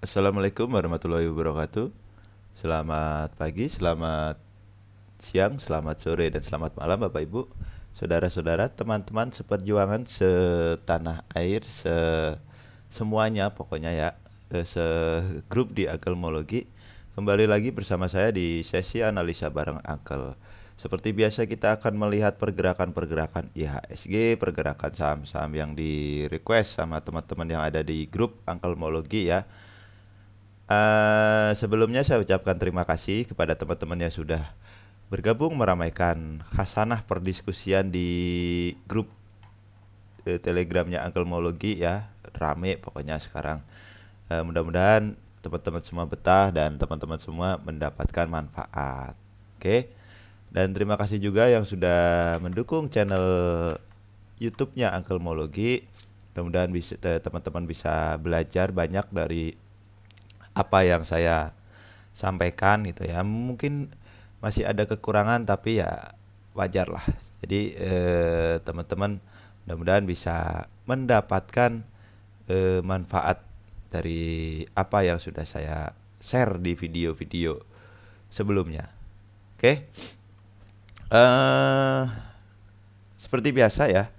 Assalamualaikum warahmatullahi wabarakatuh. Selamat pagi, selamat siang, selamat sore, dan selamat malam Bapak Ibu, saudara-saudara, teman-teman seperjuangan setanah air, semuanya pokoknya ya, segrup di Agelmologi. Kembali lagi bersama saya di sesi analisa bareng Uncle. Seperti biasa kita akan melihat pergerakan-pergerakan IHSG, pergerakan saham-saham yang di request sama teman-teman yang ada di grup Agelmologi ya. Sebelumnya saya ucapkan terima kasih kepada teman-teman yang sudah bergabung meramaikan khasanah perdiskusian di grup Telegramnya Agelmologi ya. Rame pokoknya sekarang. Mudah-mudahan teman-teman semua betah dan teman-teman semua mendapatkan manfaat. Oke. Dan terima kasih juga yang sudah mendukung channel YouTube-nya Agelmologi. Mudah-mudahan teman-teman bisa belajar banyak dari apa yang saya sampaikan gitu ya. Mungkin masih ada kekurangan tapi ya wajar lah. Jadi teman-teman mudah-mudahan bisa mendapatkan manfaat dari apa yang sudah saya share di video-video sebelumnya. Oke. Seperti biasa ya.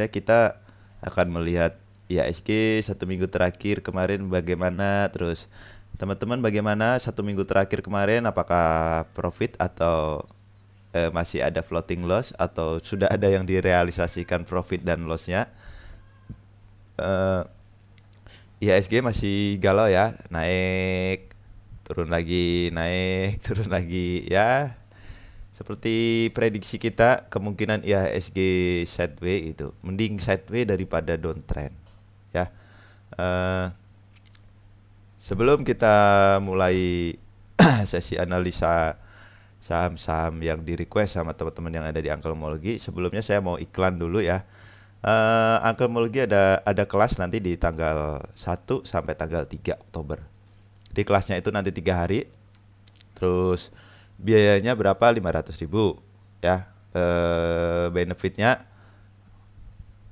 Kita akan melihat IHSG satu minggu terakhir kemarin bagaimana, terus teman-teman bagaimana satu minggu terakhir kemarin, apakah profit atau masih ada floating loss atau sudah ada yang direalisasikan profit dan lossnya. IHSG masih galau ya, naik turun lagi, naik turun lagi ya. Seperti prediksi kita, kemungkinan IHSG sideways itu mending sideways daripada downtrend ya. Sebelum kita mulai sesi analisa saham-saham yang di request sama teman-teman yang ada di Agelmologi, sebelumnya saya mau iklan dulu ya. Agelmologi ada kelas nanti di tanggal 1 sampai tanggal 3 Oktober. Di kelasnya itu nanti 3 hari. Terus biayanya berapa? 500.000 ya. Benefitnya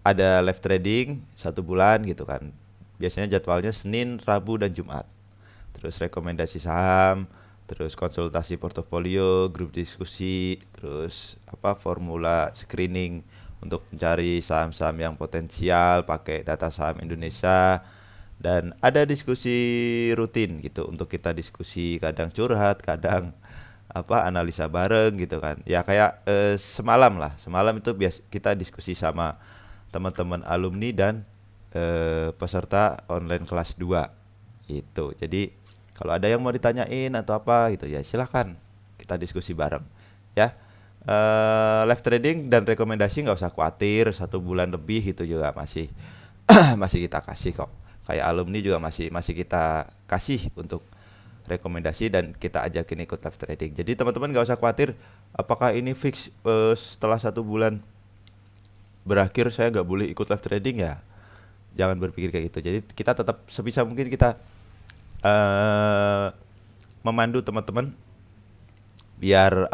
ada live trading 1 bulan gitu kan. Biasanya jadwalnya Senin, Rabu, dan Jumat. Terus rekomendasi saham, terus konsultasi portofolio, grup diskusi, terus formula screening untuk mencari saham-saham yang potensial pakai data saham Indonesia, dan ada diskusi rutin gitu untuk kita diskusi, kadang curhat, kadang analisa bareng gitu kan. Ya kayak semalam lah. Semalam itu kita diskusi sama teman-teman alumni dan peserta online kelas 2 itu. Jadi kalau ada yang mau ditanyain atau apa gitu ya silahkan kita diskusi bareng ya. Live trading dan rekomendasi nggak usah khawatir, 1 bulan lebih itu juga masih masih kita kasih kok. Kayak alumni juga masih kita kasih untuk rekomendasi dan kita ajakin ikut live trading. Jadi teman-teman nggak usah khawatir apakah ini fix setelah 1 bulan berakhir saya nggak boleh ikut live trading ya. Jangan berpikir kayak gitu. Jadi kita tetap sebisa mungkin kita memandu teman-teman biar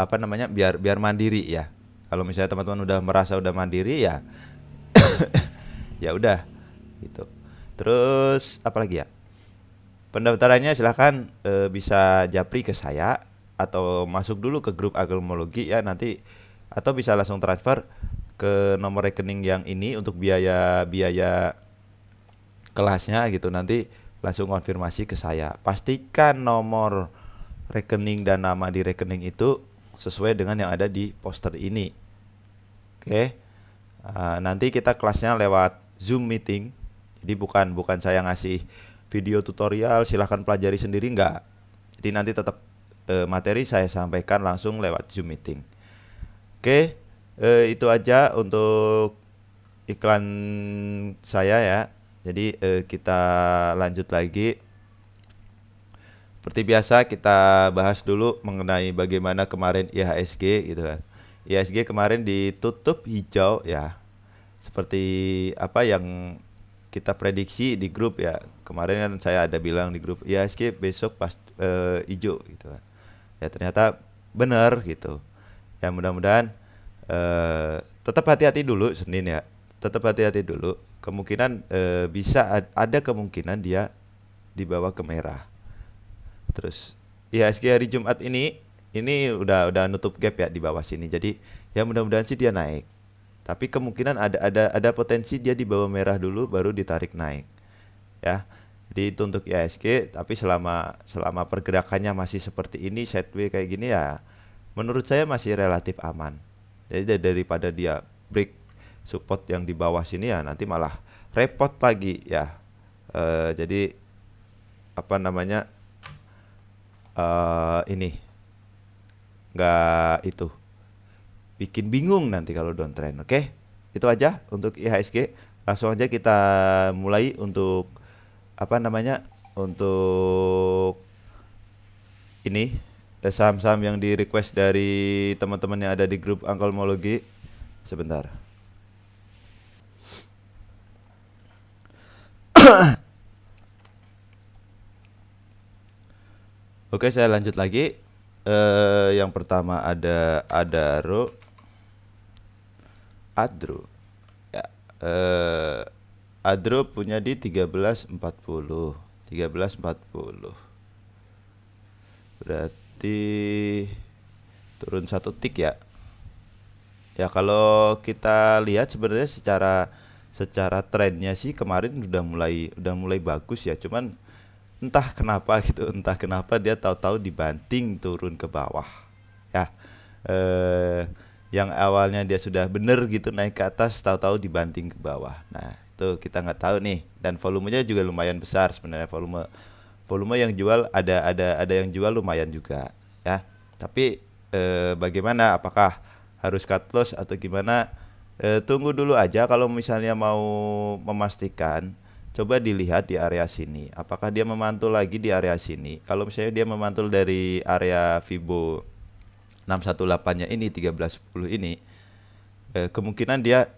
biar mandiri ya. Kalau misalnya teman-teman udah merasa udah mandiri ya ya udah gitu. Terus apalagi ya? Pendaftarannya silahkan bisa japri ke saya atau masuk dulu ke grup Agelmologi ya nanti, atau bisa langsung transfer ke nomor rekening yang ini untuk biaya kelasnya gitu, nanti langsung konfirmasi ke saya. Pastikan nomor rekening dan nama di rekening itu sesuai dengan yang ada di poster ini. Oke. Nanti kita kelasnya lewat Zoom meeting. Jadi bukan saya ngasih video tutorial silahkan pelajari sendiri, enggak. Jadi nanti tetap materi saya sampaikan langsung lewat Zoom meeting. Oke. Itu aja untuk iklan saya ya. Jadi kita lanjut lagi. Seperti biasa kita bahas dulu mengenai bagaimana kemarin IHSG gitu kan. IHSG kemarin ditutup hijau ya. Seperti apa yang kita prediksi di grup ya. Kemarin kan saya ada bilang di grup IHSG besok pas hijau gitu kan. Ya ternyata benar gitu. Ya mudah-mudahan tetap hati-hati dulu Senin ya. tetap hati-hati dulu. Kemungkinan ada kemungkinan dia dibawa ke merah. Terus IHSG hari Jumat ini udah nutup gap ya di bawah sini. Jadi ya mudah-mudahan sih dia naik. Tapi kemungkinan ada potensi dia di bawah merah dulu baru ditarik naik. Ya. Jadi itu untuk IHSG, tapi selama pergerakannya masih seperti ini, sideways kayak gini ya menurut saya masih relatif aman. Jadi daripada dia break support yang di bawah sini ya nanti malah repot lagi ya. Jadi apa namanya ini nggak itu bikin bingung nanti kalau downtrend. Oke, itu aja untuk IHSG. Langsung aja kita mulai untuk apa namanya untuk ini saham-saham yang di request dari teman-teman yang ada di grup Angkelmologi. Sebentar. Oke, saya lanjut lagi. Yang pertama ada Adro. Ya, Adro punya di 1340. Berarti turun 1 tick ya. Ya kalau kita lihat sebenarnya secara trennya sih kemarin udah mulai bagus ya. Cuman entah kenapa dia tahu-tahu dibanting turun ke bawah. Ya. Yang awalnya dia sudah bener gitu naik ke atas, tahu-tahu dibanting ke bawah. Nah, itu kita nggak tahu nih. Dan volumenya juga lumayan besar sebenarnya, volume yang jual ada yang jual lumayan juga ya. Tapi bagaimana, apakah harus cut loss atau gimana? Tunggu dulu aja. Kalau misalnya mau memastikan, coba dilihat di area sini. Apakah dia memantul lagi di area sini? Kalau misalnya dia memantul dari area Fibo 618-nya ini 1310 ini, kemungkinan dia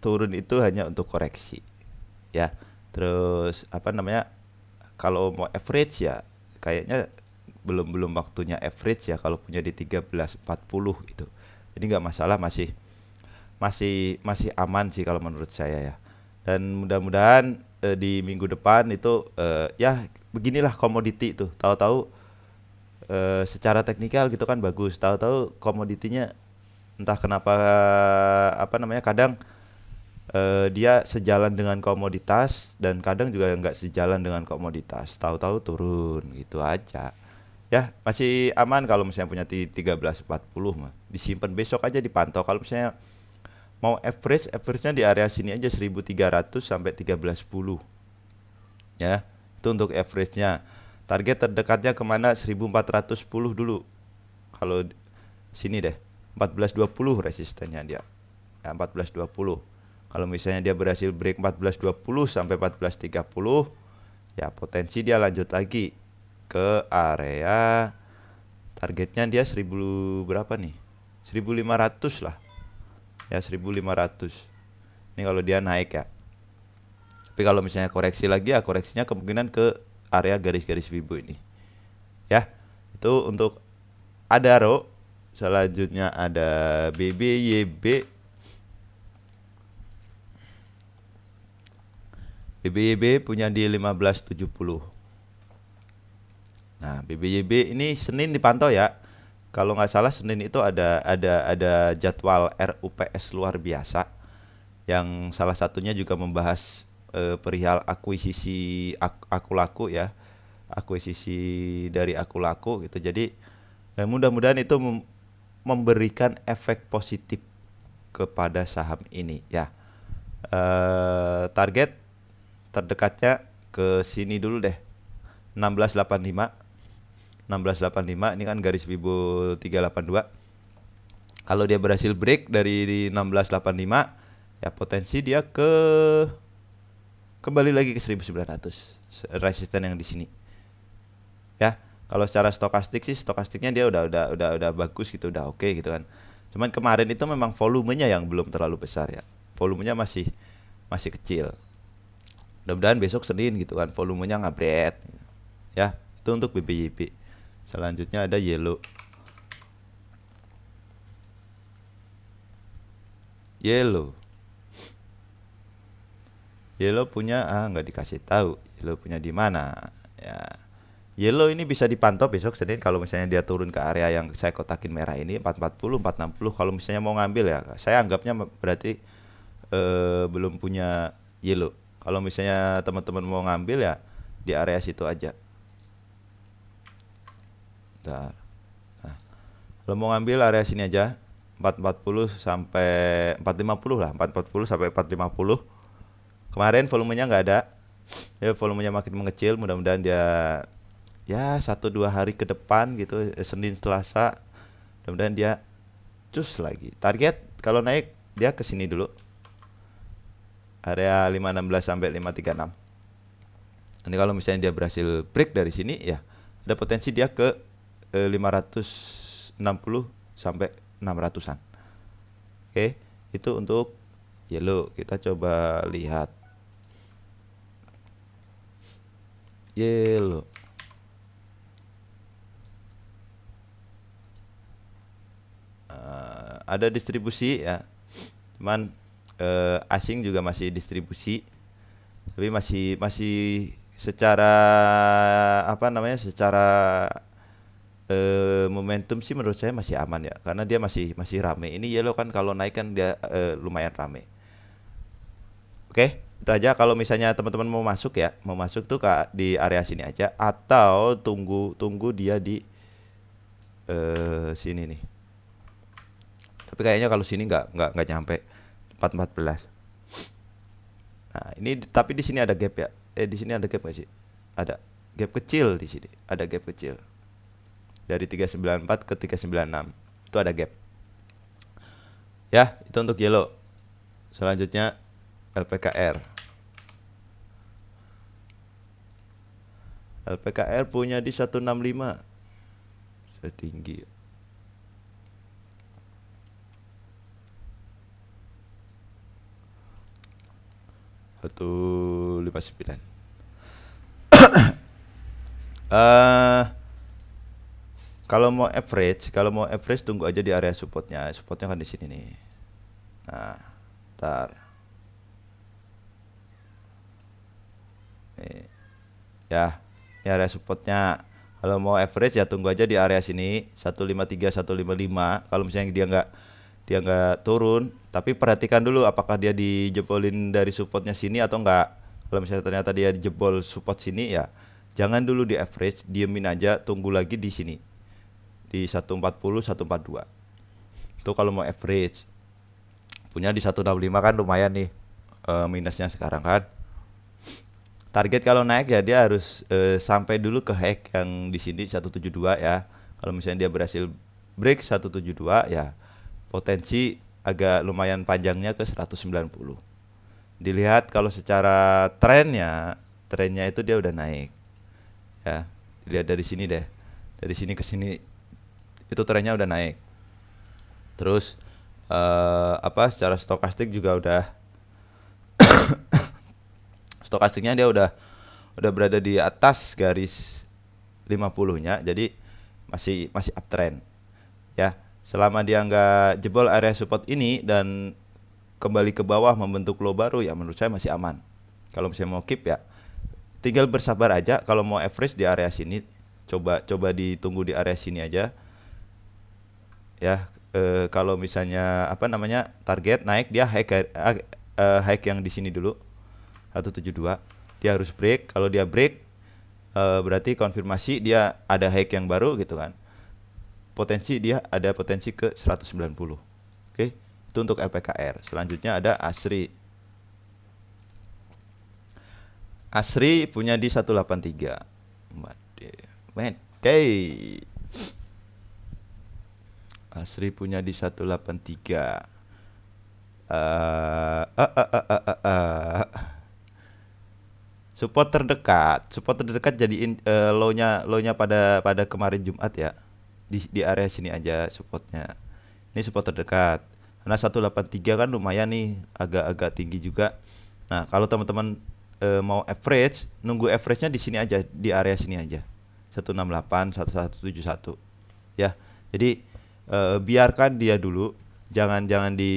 turun itu hanya untuk koreksi. Ya. Terus apa namanya? Kalau mau average ya kayaknya belum waktunya average ya kalau punya di 1340 itu. Jadi nggak masalah, masih aman sih kalau menurut saya ya. Dan mudah-mudahan di minggu depan itu ya beginilah komoditi itu. Tahu-tahu secara teknikal gitu kan bagus. Tahu-tahu komoditinya entah kenapa apa namanya kadang dia sejalan dengan komoditas dan kadang juga nggak sejalan dengan komoditas. Tahu-tahu turun gitu aja. Ya, masih aman kalau misalnya punya 1340 mah. Disimpan besok aja dipantau. Kalau misalnya mau average-nya di area sini aja 1300 sampai 1310. Ya, itu untuk average-nya. Target terdekatnya kemana? 1410 dulu. Kalau sini deh, 1420 resistennya dia. Ya, 1420. Kalau misalnya dia berhasil break 1420 sampai 1430, ya potensi dia lanjut lagi ke area targetnya dia 1000 berapa nih? 1500 lah. Ya 1500. Ini kalau dia naik ya. Tapi kalau misalnya koreksi lagi ya koreksinya kemungkinan ke area garis-garis Fibo ini. Ya. Itu untuk Adaro. Selanjutnya ada BBYB. BBYB punya di 1570. Nah, BBYB ini Senin dipantau ya. Kalau nggak salah Senin itu ada jadwal RUPS luar biasa yang salah satunya juga membahas perihal akuisisi aku laku ya. Akuisisi dari aku laku gitu. Jadi mudah-mudahan itu memberikan efek positif kepada saham ini ya. Target terdekatnya ke sini dulu deh. 1685 ini kan garis Fibo 382. Kalau dia berhasil break dari 1685 ya potensi dia kembali lagi ke 1900 resisten yang di sini. Ya, kalau secara stokastiknya dia udah bagus gitu, udah oke gitu kan. Cuman kemarin itu memang volumenya yang belum terlalu besar ya. Volumenya masih kecil. Mudah-mudahan besok Senin gitu kan volumenya ngabret. Ya, itu untuk BBYP. Selanjutnya ada Yellow. Yellow punya nggak dikasih tahu. Yellow punya di mana? Ya. Yellow ini bisa dipantau besok Senin kalau misalnya dia turun ke area yang saya kotakin merah ini 440, 460. Kalau misalnya mau ngambil ya, saya anggapnya berarti belum punya yellow. Kalau misalnya teman-teman mau ngambil ya di area situ aja. Bentar. Nah, kalau mau ngambil area sini aja 440 sampai 450 lah, 440 sampai 450. Kemarin volumenya nggak ada. Ya volumenya makin mengecil, mudah-mudahan dia ya 1-2 hari ke depan gitu, Senin Selasa mudah-mudahan dia cus lagi. Target kalau naik dia ke sini dulu. Area 516 sampai 536. Nanti kalau misalnya dia berhasil break dari sini ya ada potensi dia ke 560 sampai 600-an. Oke, itu untuk yellow. Kita coba lihat yellow. Ada distribusi ya. Cuman asing juga masih distribusi. Tapi masih secara secara momentum sih menurut saya masih aman ya, karena dia masih rame. Ini yellow kan kalau naik kan dia lumayan rame. Oke, itu aja. Kalau misalnya teman-teman mau masuk tuh di area sini aja atau tunggu dia di sini nih. Tapi kayaknya kalau sini nggak nyampe 414. Nah, ini tapi di sini ada gap ya. Di sini ada gap nggak sih? Ada gap kecil di sini. Ada gap kecil. Dari 394 ke 396. Itu ada gap. Ya, itu untuk yellow. Selanjutnya LPKR. LPKR punya di 165. Setinggi 159. Kalau mau average tunggu aja di area supportnya. Supportnya kan di sini nih. Nah, ntar. Nih. Ya, ini area supportnya. Kalau mau average ya tunggu aja di area sini 153, 155. Kalau misalnya dia nggak turun, tapi perhatikan dulu apakah dia dijebolin dari supportnya sini atau enggak. Kalau misalnya ternyata dia dijebol support sini ya jangan dulu di average, diemin aja, tunggu lagi di sini di 140, 142. Itu kalau mau average. Punya di 165 kan lumayan nih minusnya sekarang kan. Target kalau naik ya dia harus sampai dulu ke high yang di sini 172 ya. Kalau misalnya dia berhasil break 172 ya potensi agak lumayan panjangnya ke 190. Dilihat kalau secara trennya itu dia udah naik. Ya, dilihat dari sini deh. Dari sini ke sini itu trennya udah naik. Terus secara stokastik juga udah stokastiknya dia udah berada di atas garis 50-nya. Jadi masih uptrend. Ya, selama dia nggak jebol area support ini dan kembali ke bawah membentuk low baru ya menurut saya masih aman. Kalau misalnya mau keep ya tinggal bersabar aja. Kalau mau average di area sini coba ditunggu di area sini aja. Ya, kalau misalnya target naik dia high yang di sini dulu 172. Dia harus break. Kalau dia break berarti konfirmasi dia ada high yang baru gitu kan. Dia ada potensi ke 190. Oke, itu untuk LPKR. Selanjutnya ada ASRI. ASRI punya di 183. ASRI punya di 183. Support terdekat jadiin low-nya pada kemarin Jumat ya. Di area sini aja supportnya. Ini support terdekat. Karena 183 kan lumayan nih, agak tinggi juga. Nah, kalau teman-teman mau average, nunggu average-nya di sini aja, di area sini aja. 168, 1171. Ya. Jadi biarkan dia dulu, jangan di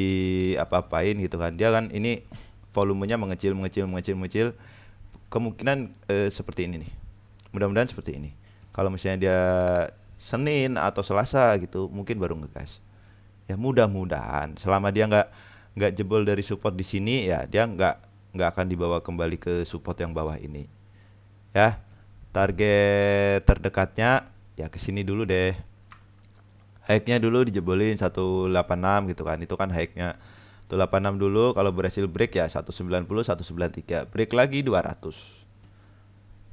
apa-apain gitu kan. Dia kan ini volumenya mengecil, kemungkinan seperti ini nih. Mudah-mudahan seperti ini. Kalau misalnya dia Senin atau Selasa gitu, mungkin baru ngegas. Ya mudah-mudahan selama dia nggak jebol dari support di sini, ya dia nggak akan dibawa kembali ke support yang bawah ini. Ya, target terdekatnya ya ke sini dulu deh. High-nya dulu dijebolin 186 gitu kan. Itu kan high-nya 186 dulu, kalau berhasil break ya 190, 193. Break lagi 200.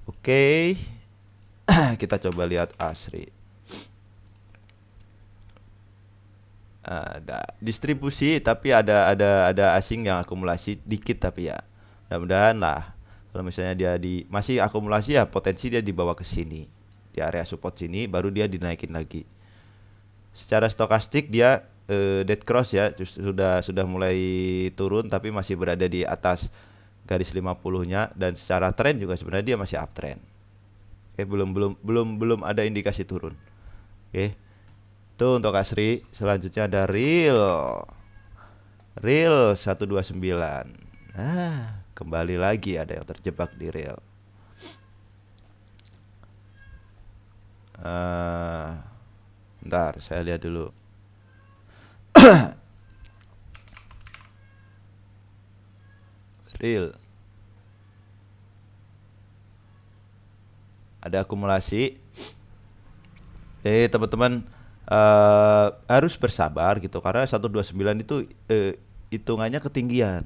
Oke. Kita coba lihat Asri. Ada distribusi tapi ada asing yang akumulasi dikit, tapi ya mudah-mudahan lah kalau misalnya dia masih akumulasi ya potensi dia dibawa ke sini di area support sini, baru dia dinaikin lagi. Secara stokastik dia dead cross ya, sudah mulai turun tapi masih berada di atas garis 50-nya, dan secara tren juga sebenarnya dia masih uptrend. Oke, belum ada indikasi turun. Oke. Itu untuk Asri. Selanjutnya ada Real 129. Nah, kembali lagi ada yang terjebak di Real. Bentar, saya lihat dulu. Real. Ada akumulasi. Teman-teman harus bersabar gitu, karena 129 itu hitungannya ketinggian.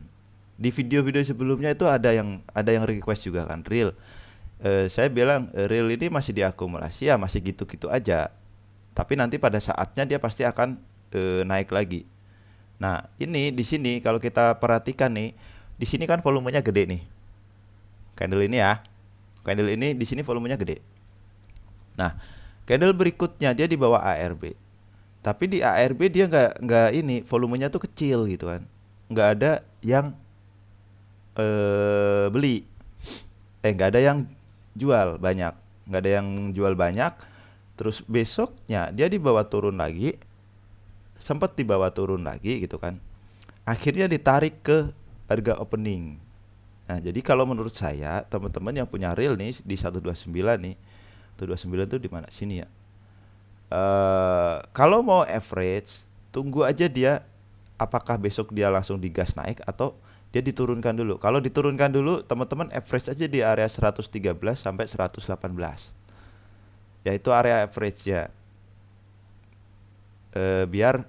Di video-video sebelumnya itu ada yang request juga kan Real. Saya bilang Real ini masih diakumulasi ya, masih gitu-gitu aja. Tapi nanti pada saatnya dia pasti akan naik lagi. Nah, ini di sini kalau kita perhatikan nih, di sini kan volumenya gede nih. Candle ini ya. Candle ini di sini volumenya gede. Nah, candle berikutnya dia di bawah ARB. Tapi di ARB dia nggak ini, volumenya tuh kecil gitu kan. Nggak ada yang beli. Nggak ada yang jual banyak. Nggak ada yang jual banyak. Terus besoknya dia dibawa turun lagi. Sempat dibawa turun lagi gitu kan. Akhirnya ditarik ke harga opening. Nah, jadi kalau menurut saya, teman-teman yang punya Real nih di 129 nih. 129 tuh di mana? Sini ya. Kalau mau average, tunggu aja dia apakah besok dia langsung digas naik atau dia diturunkan dulu. Kalau diturunkan dulu, teman-teman average aja di area 113 sampai 118. Yaitu area average-nya. Biar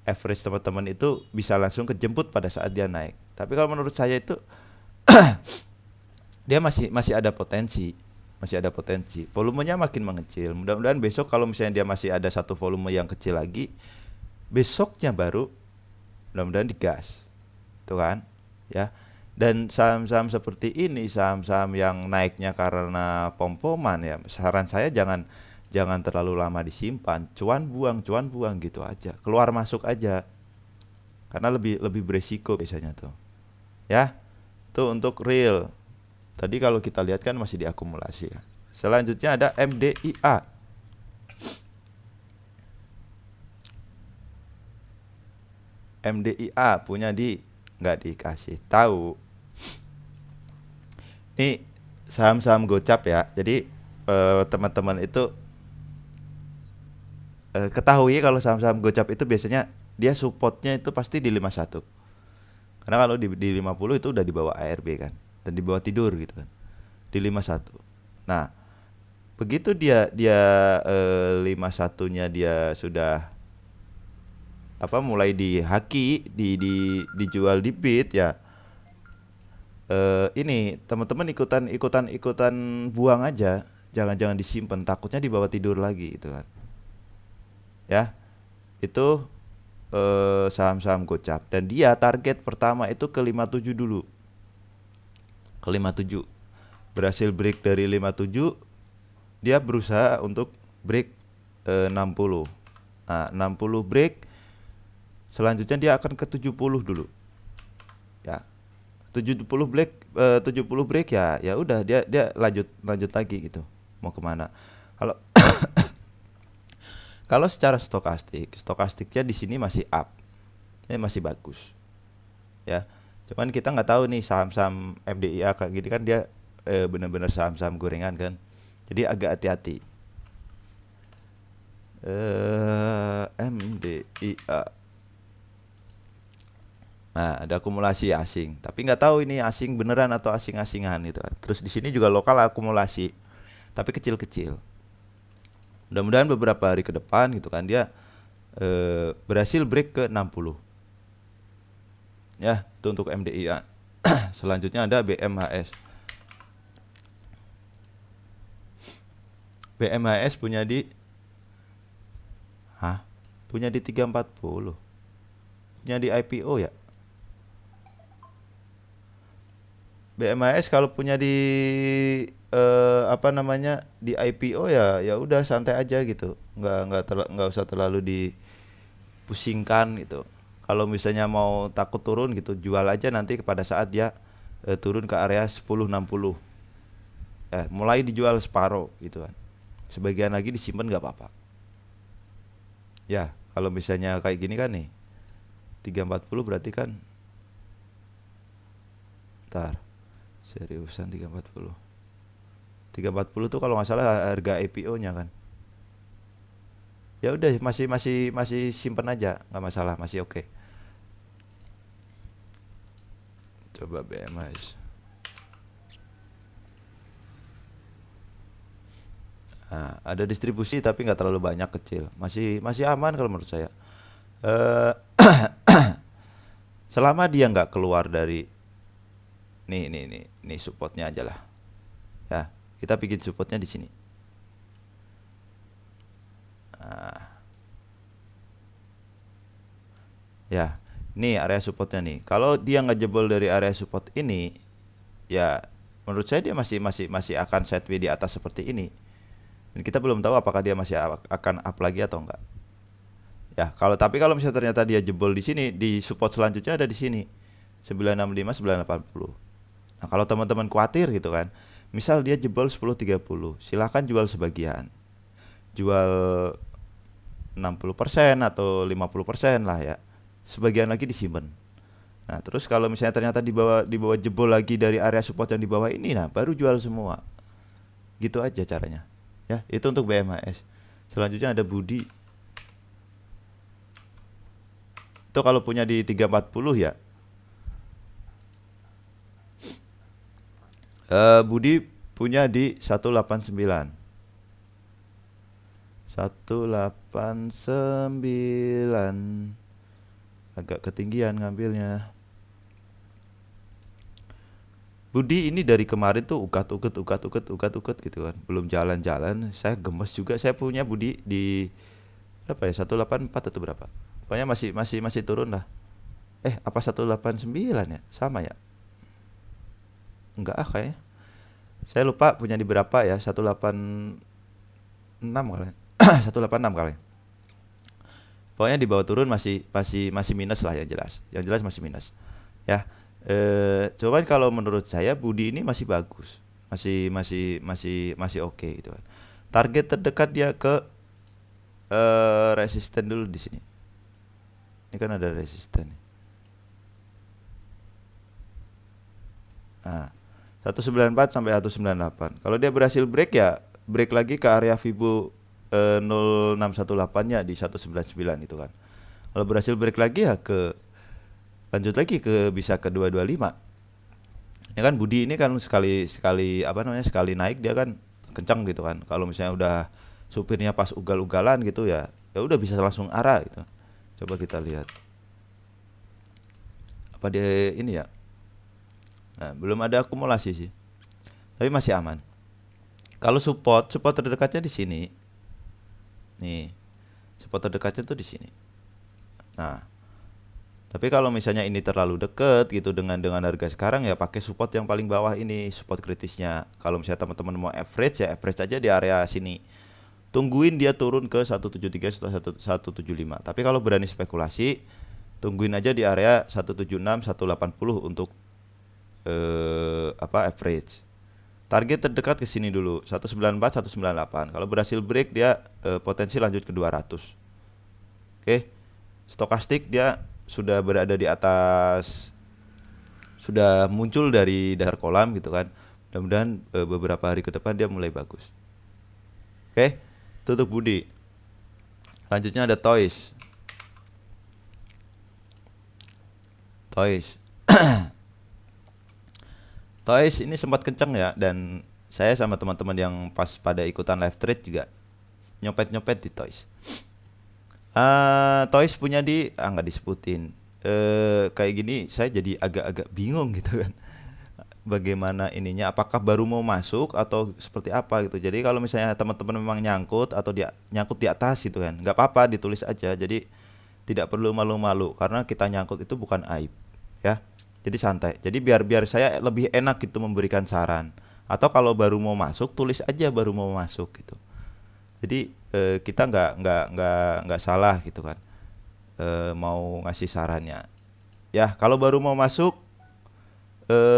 average teman-teman itu bisa langsung kejemput pada saat dia naik. Tapi kalau menurut saya itu dia masih ada potensi. Volumenya makin mengecil. Mudah-mudahan besok kalau misalnya dia masih ada satu volume yang kecil lagi, besoknya baru mudah-mudahan digas. Itu kan? Ya. Dan saham-saham seperti ini, saham-saham yang naiknya karena pom-poman ya, saran saya jangan terlalu lama disimpan. Cuan buang gitu aja. Keluar masuk aja. Karena lebih beresiko biasanya tuh. Ya. Tuh untuk Real. Tadi kalau kita lihat kan masih diakumulasi ya. Selanjutnya ada MDIA. MDIA punya nggak dikasih tahu. Ini saham-saham gocap ya. Jadi teman-teman itu ketahui kalau saham-saham gocap itu biasanya dia supportnya itu pasti di 51. Karena kalau di 50 itu udah di bawah ARB kan. Dan di bawah tidur gitu kan, di 51. Nah, begitu dia 51-nya dia sudah mulai dihaki, dijual di bid ya. Ini teman-teman ikutan buang aja, jangan disimpan, takutnya dibawa tidur lagi gitu kan. Ya, itu saham-saham gocap, dan dia target pertama itu ke 57 dulu. Ke 57. Berhasil break dari 57, dia berusaha untuk break 60. Nah, 60 break. Selanjutnya dia akan ke 70 dulu. Ya. 70 break ya udah dia lanjut lagi gitu. Mau kemana? Kalau secara stokastiknya di sini masih up. Ini masih bagus. Ya. Cuman kita nggak tahu nih saham-saham MDIA kayak gini kan dia benar-benar saham-saham gorengan kan. Jadi agak hati-hati. MDIA. Nah, ada akumulasi asing, tapi nggak tahu ini asing beneran atau asing-asingan gitu kan. Terus di sini juga lokal akumulasi, tapi kecil-kecil. Mudah-mudahan beberapa hari ke depan gitu kan dia berhasil break ke 60. Ya, itu untuk MDIA. Selanjutnya ada BMHS. BMHS punya di punya di 340. Punya di IPO ya. BMHS kalau punya di di IPO ya udah santai aja gitu, nggak usah terlalu dipusingkan gitu. Kalau misalnya mau takut turun gitu, jual aja nanti pada saat dia turun ke area 1060, mulai dijual separuh gitu kan, sebagian lagi disimpan nggak apa-apa ya. Kalau misalnya kayak gini kan nih 340 berarti kan ntar seriusan 340 tuh kalau nggak salah harga IPO-nya kan. Ya udah masih simpen aja, nggak masalah, masih oke. Coba BMS. Nah, ada distribusi tapi nggak terlalu banyak, kecil, masih aman kalau menurut saya. Eh selama dia nggak keluar dari nih supportnya aja lah. Ya, kita bikin supportnya di sini. Nah, ya, ini area supportnya nih. Kalau dia nggak jebol dari area support ini, ya menurut saya dia masih akan sideways di atas seperti ini. Dan kita belum tahu apakah dia masih akan up lagi atau enggak. Ya, tapi kalau misalnya ternyata dia jebol di sini, di support selanjutnya ada di sini. 965 980. Nah, kalau teman-teman khawatir gitu kan, misal dia jebol 1030, silahkan jual sebagian. Jual 60% atau 50% lah ya. Sebagian lagi disimpan. Nah, terus kalau misalnya ternyata di bawah jebol lagi dari area support yang di bawah ini, nah baru jual semua. Gitu aja caranya. Ya, itu untuk BMHS. Selanjutnya ada Budi. Itu kalau punya di 340 ya. Budi punya di 189. 189. Agak ketinggian ngambilnya. Budi ini dari kemarin tuh ukat-uket gitu kan. Belum jalan-jalan. Saya gemes juga. Saya punya Budi di berapa ya? 184 atau berapa? Pokoknya masih turun lah. Apa 189 ya? Sama ya? Enggak kayaknya. Saya lupa punya di berapa ya? 186 kali. 186 kali. Pokoknya di bawah turun masih minus lah yang jelas. Yang jelas masih minus. Ya. Cuman kalau menurut saya Budi ini masih bagus. Masih oke gitu kan. Target terdekat dia ke resisten dulu di sini. Ini kan ada resisten nih. Nah, 194 sampai 198. Kalau dia berhasil break ya break lagi ke area Fibo 0618-nya di 199 itu kan. Kalau berhasil break lagi ya lanjut lagi bisa ke 225. Ya kan Budi ini kan sekali naik dia kan kencang gitu kan. Kalau misalnya udah supirnya pas ugal-ugalan gitu ya udah bisa langsung arah gitu. Coba kita lihat. Apa dia ini ya? Nah, belum ada akumulasi sih. Tapi masih aman. Kalau support terdekatnya di sini. Nih. Support terdekatnya tuh di sini. Nah, tapi kalau misalnya ini terlalu deket gitu dengan harga sekarang ya pakai support yang paling bawah ini, support kritisnya. Kalau misalnya teman-teman mau average ya average aja di area sini. Tungguin dia turun ke 173 atau 175. Tapi kalau berani spekulasi, tungguin aja di area 176 180 untuk average. Target terdekat ke sini dulu 194 198. Kalau berhasil break dia potensi lanjut ke 200. Oke. Stokastik dia sudah berada di atas sudah muncul dari dasar kolam gitu kan. Mudah-mudahan beberapa hari ke depan dia mulai bagus. Oke, itu untuk Budi. Selanjutnya ada Toys. Toys. Toys ini sempat kenceng ya, dan saya sama teman-teman yang pas pada ikutan live trade juga nyopet-nyopet di Toys. Toys punya nggak disebutin. Kayak gini saya jadi agak-agak bingung gitu kan. Bagaimana ininya, apakah baru mau masuk atau seperti apa gitu. Jadi kalau misalnya teman-teman memang nyangkut atau dia nyangkut di atas gitu kan, nggak apa-apa, ditulis aja. Jadi tidak perlu malu-malu karena kita nyangkut itu bukan aib ya. Jadi santai. Jadi biar saya lebih enak gitu memberikan saran. Atau kalau baru mau masuk, tulis aja baru mau masuk gitu. Jadi kita nggak salah gitu kan, mau ngasih sarannya. Ya kalau baru mau masuk,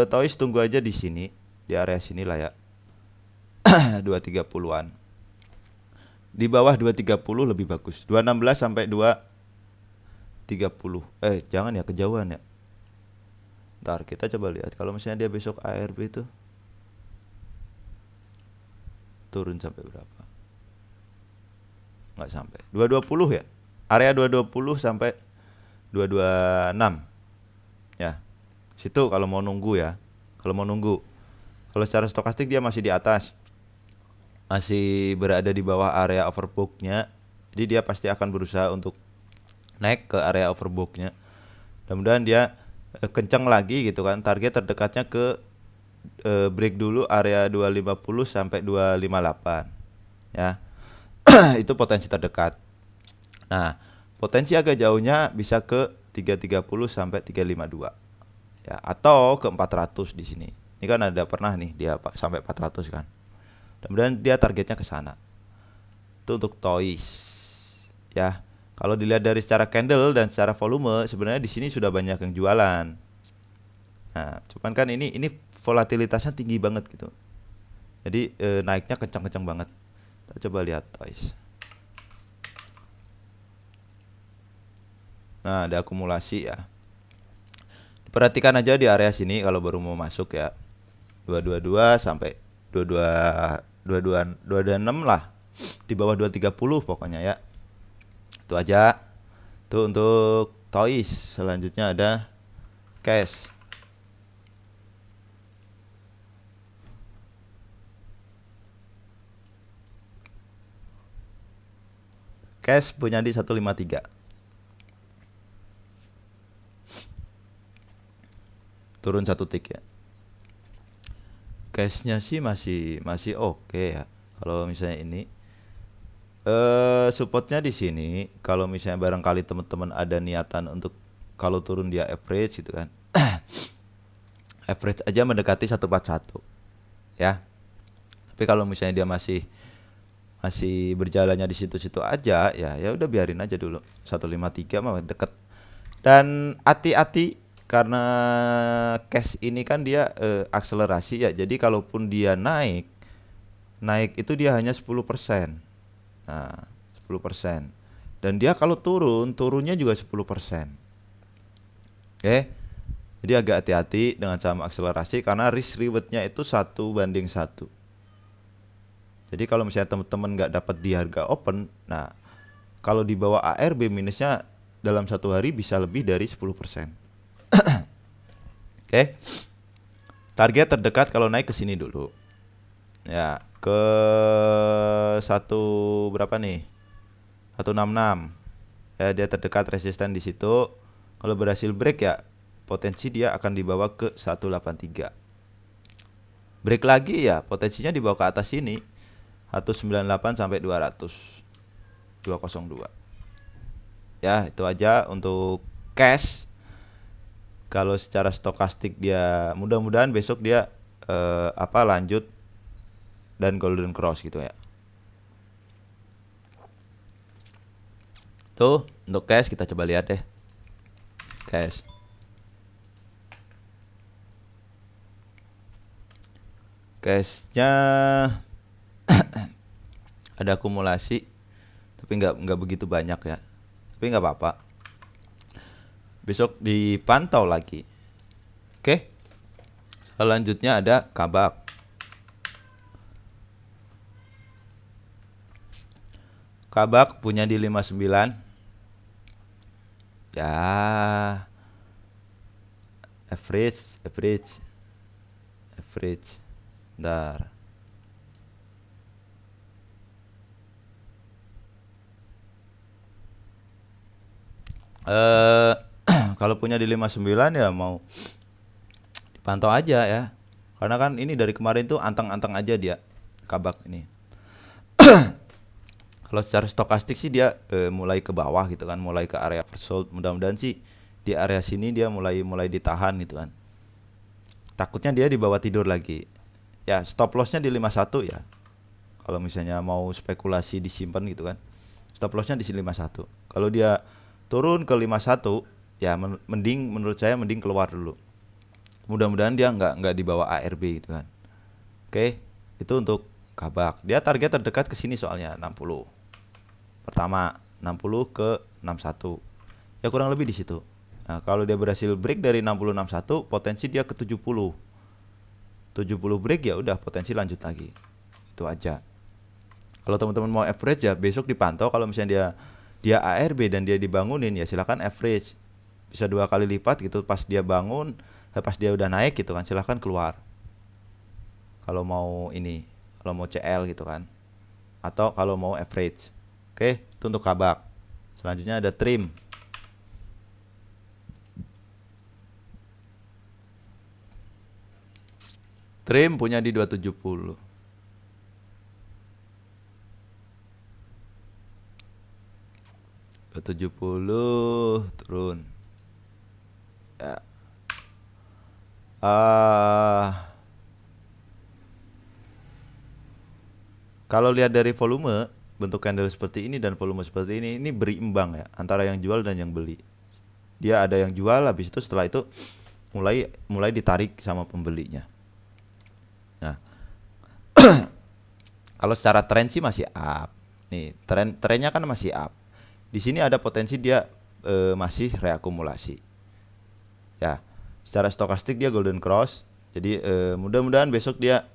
Toys tunggu aja di sini, di area sini lah ya. 230-an. Di bawah 230 lebih bagus. 216 sampai 230. Jangan ya, kejauhan ya. Ntar kita coba lihat kalau misalnya dia besok ARB itu turun sampai berapa? Nggak sampai. 220 ya. Area 220 sampai 226. Ya. Situ kalau mau nunggu ya. Kalau mau nunggu. Kalau secara stokastik dia masih di atas. Masih berada di bawah area overbooknya. Jadi dia pasti akan berusaha untuk naik ke area overbooknya. Mudah-mudahan dia kencang lagi gitu kan. Target terdekatnya ke break dulu area 250 sampai 258. Ya. Itu potensi terdekat. Nah, potensi agak jauhnya bisa ke 330 sampai 352. Ya, atau ke 400 di sini. Ini kan ada pernah nih dia sampai 400 kan. Kemudian dia targetnya ke sana. Itu untuk Toys. Ya. Kalau dilihat dari secara candle dan secara volume, sebenarnya di sini sudah banyak yang jualan. Nah, cuman kan ini volatilitasnya tinggi banget gitu. Jadi naiknya kencang-kencang banget. Kita coba lihat Toys. Nah, ada akumulasi ya. Perhatikan aja di area sini kalau baru mau masuk ya. 222 sampai 226 lah. Di bawah 230 pokoknya ya. Itu aja. Itu untuk Toys. Selanjutnya ada Cash. Cash punya di 153. Turun 1 tick ya. Cashnya sih masih oke ya. Kalau misalnya ini supportnya di sini. Kalau misalnya barangkali teman-teman ada niatan untuk kalau turun dia average gitu kan. Average aja mendekati 141 ya. Tapi kalau misalnya dia masih berjalannya di situ-situ aja ya udah biarin aja dulu. 153 mah deket. Dan hati-hati karena cash ini kan dia akselerasi ya. Jadi kalaupun dia naik itu dia hanya 10%. Nah, 10%. Dan dia kalau turunnya juga 10%. Oke. Jadi agak hati-hati dengan saham akselerasi karena risk rewardnya itu 1:1. Jadi kalau misalnya teman-teman nggak dapat di harga open, nah kalau di bawah ARB minusnya dalam satu hari bisa lebih dari 10%. Oke. Target terdekat kalau naik ke sini dulu. Ya, ke 1 berapa nih? 166. Ya, dia terdekat resisten di situ. Kalau berhasil break ya potensi dia akan dibawa ke 183. Break lagi ya potensinya dibawa ke atas sini. 198 sampai 200. 202. Ya, itu aja untuk cash. Kalau secara stokastik dia mudah-mudahan besok dia lanjut dan golden cross gitu ya. Tuh untuk cash kita coba lihat deh. Cash. Cashnya ada akumulasi tapi nggak begitu banyak ya. Tapi nggak apa-apa. Besok dipantau lagi. Oke. Selanjutnya ada kabak. Kabak punya di 59. Ya, average. Bentar. Kalau punya di 59 ya mau dipantau aja ya. Karena kan ini dari kemarin tuh anteng-anteng aja dia kabak ini. Kalau secara stokastik sih dia mulai ke bawah gitu kan, mulai ke area oversold. Mudah-mudahan sih di area sini dia mulai ditahan gitu kan. Takutnya dia di bawah tidur lagi. Ya, stop lossnya di 51 ya. Kalau misalnya mau spekulasi disimpan gitu kan. Stop lossnya di 51. Kalau dia turun ke 51 ya mending, menurut saya mending keluar dulu. Mudah-mudahan dia nggak di bawah ARB gitu kan. Oke, itu untuk kabak. Dia target terdekat ke sini soalnya 60. Pertama 60 ke 61. Ya kurang lebih di situ. Nah, kalau dia berhasil break dari 60 61, potensi dia ke 70. 70 break ya udah potensi lanjut lagi. Itu aja. Kalau teman-teman mau average ya besok dipantau, kalau misalnya dia ARB dan dia dibangunin ya silakan average. Bisa 2 kali lipat gitu, pas dia bangun, pas dia udah naik gitu kan, silakan keluar. Kalau mau ini, kalau mau CL gitu kan. Atau kalau mau average. Oke, itu untuk kabak. Selanjutnya ada trim. Trim punya di 270. Turun. Ya. Kalau lihat dari volume, bentuk candle seperti ini dan volume seperti ini berimbang ya antara yang jual dan yang beli. Dia ada yang jual, habis itu setelah itu mulai ditarik sama pembelinya. Nah, kalau secara tren sih masih up. Nih, trennya kan masih up. Di sini ada potensi dia masih reakumulasi. Ya, secara stokastik dia golden cross. Jadi mudah-mudahan besok dia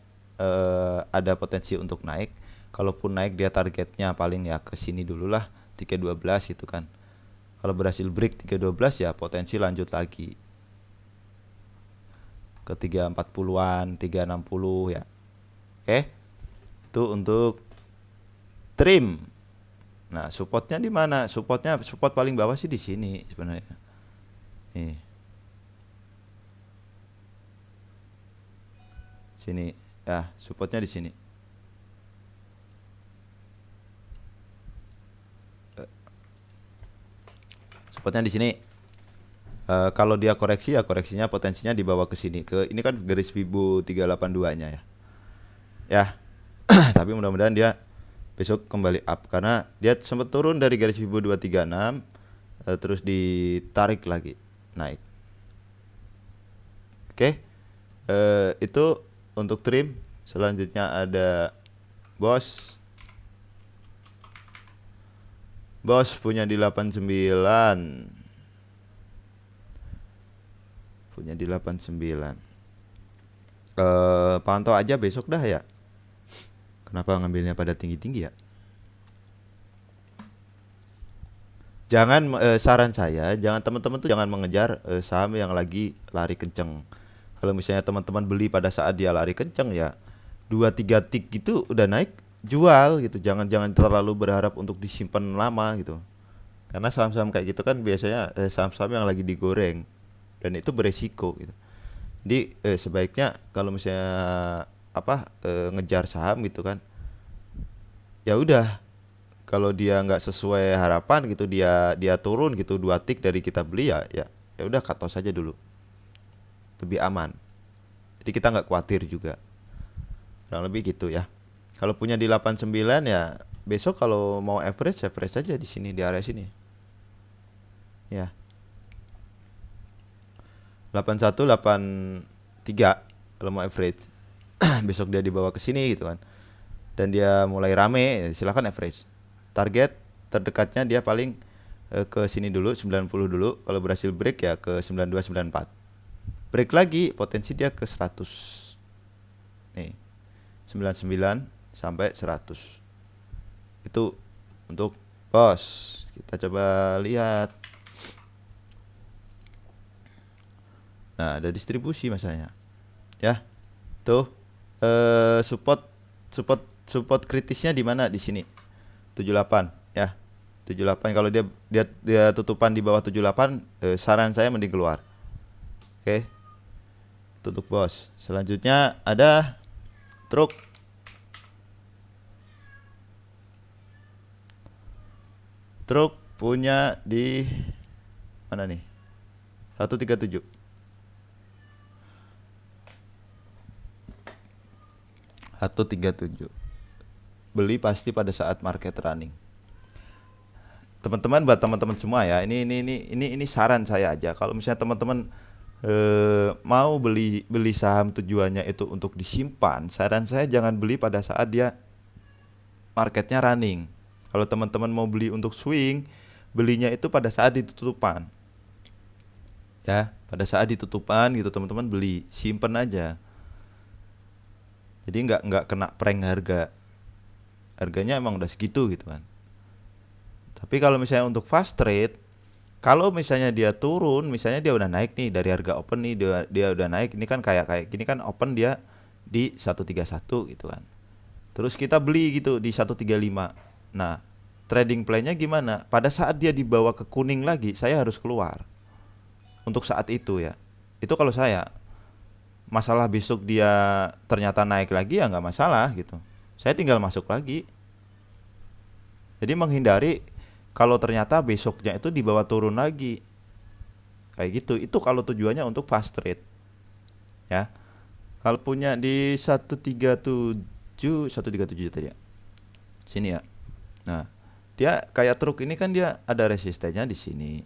ada potensi untuk naik. Kalaupun naik dia targetnya paling ya ke sini dulu lah, 312 gitu kan. Kalau berhasil break 312 ya potensi lanjut lagi ke 340-an, 360 ya. Oke. Itu untuk trim. Nah, supportnya di mana? Support paling bawah sih di sini sebenarnya. Nih. Sini. Ya, supportnya di sini. Supportnya di sini. Kalau dia koreksi ya koreksinya potensinya dibawa ke sini, ke ini kan garis Fibo 382-nya ya. Ya. Tapi mudah-mudahan dia besok kembali up karena dia sempat turun dari garis Fibo 236 terus ditarik lagi naik. Oke. Itu untuk trim. Selanjutnya ada Bos punya di 89. Punya di 89. Pantau aja besok dah ya. Kenapa ngambilnya pada tinggi-tinggi ya? Jangan saran saya, jangan teman-teman tuh jangan mengejar saham yang lagi lari kenceng. Kalau misalnya teman-teman beli pada saat dia lari kenceng ya 2-3 tik gitu udah naik, jual gitu. Jangan terlalu berharap untuk disimpan lama gitu. Karena saham-saham kayak gitu kan biasanya saham-saham yang lagi digoreng dan itu beresiko gitu. Jadi sebaiknya kalau misalnya ngejar saham gitu kan, ya udah kalau dia nggak sesuai harapan gitu, dia turun gitu 2 tik dari kita beli ya udah cut loss saja dulu, lebih aman. Jadi kita nggak khawatir juga, kurang lebih gitu ya. Kalau punya di 89 ya besok kalau mau average aja di sini, di area sini ya. 81 83 kalau mau average. Besok dia dibawa ke sini gitu kan dan dia mulai rame, silakan average. Target terdekatnya dia paling ke sini dulu, 90 dulu. Kalau berhasil break ya ke 92 94. break lagi, potensi dia ke 100. Nih, 99 sampai 100. Itu untuk bos. Kita coba lihat. Nah, ada distribusi masanya. Ya. Tuh support kritisnya di mana? Di sini. 78 ya. 78 kalau dia tutupan di bawah 78, saran saya mending keluar. Oke. Tutup bos. Selanjutnya ada truk. Truk punya di mana nih? 137. Beli pasti pada saat market running. Teman-teman, buat teman-teman semua ya, ini saran saya aja. Kalau misalnya teman-teman mau beli saham tujuannya itu untuk disimpan, saran saya jangan beli pada saat dia marketnya running. Kalau teman-teman mau beli untuk swing, belinya itu pada saat ditutupan. Ya, pada saat ditutupan gitu teman-teman beli, simpen aja. Jadi nggak kena prank harga. Harganya emang udah segitu gitu kan. Tapi kalau misalnya untuk fast trade, kalau misalnya dia turun, misalnya dia udah naik nih dari harga open nih, dia udah naik, ini kan kayak gini kan, open dia di 131 gitu kan. Terus kita beli gitu di 135. Nah, trading plan-nya gimana? Pada saat dia dibawa ke kuning lagi, saya harus keluar. Untuk saat itu ya. Itu kalau saya. Masalah besok dia ternyata naik lagi ya nggak masalah gitu. Saya tinggal masuk lagi. Jadi menghindari kalau ternyata besoknya itu dibawa turun lagi. Kayak gitu. Itu kalau tujuannya untuk fast trade. Ya. Kalau punya di 137 tadi ya. Sini ya. Nah, dia kayak truk ini kan dia ada resistennya di sini.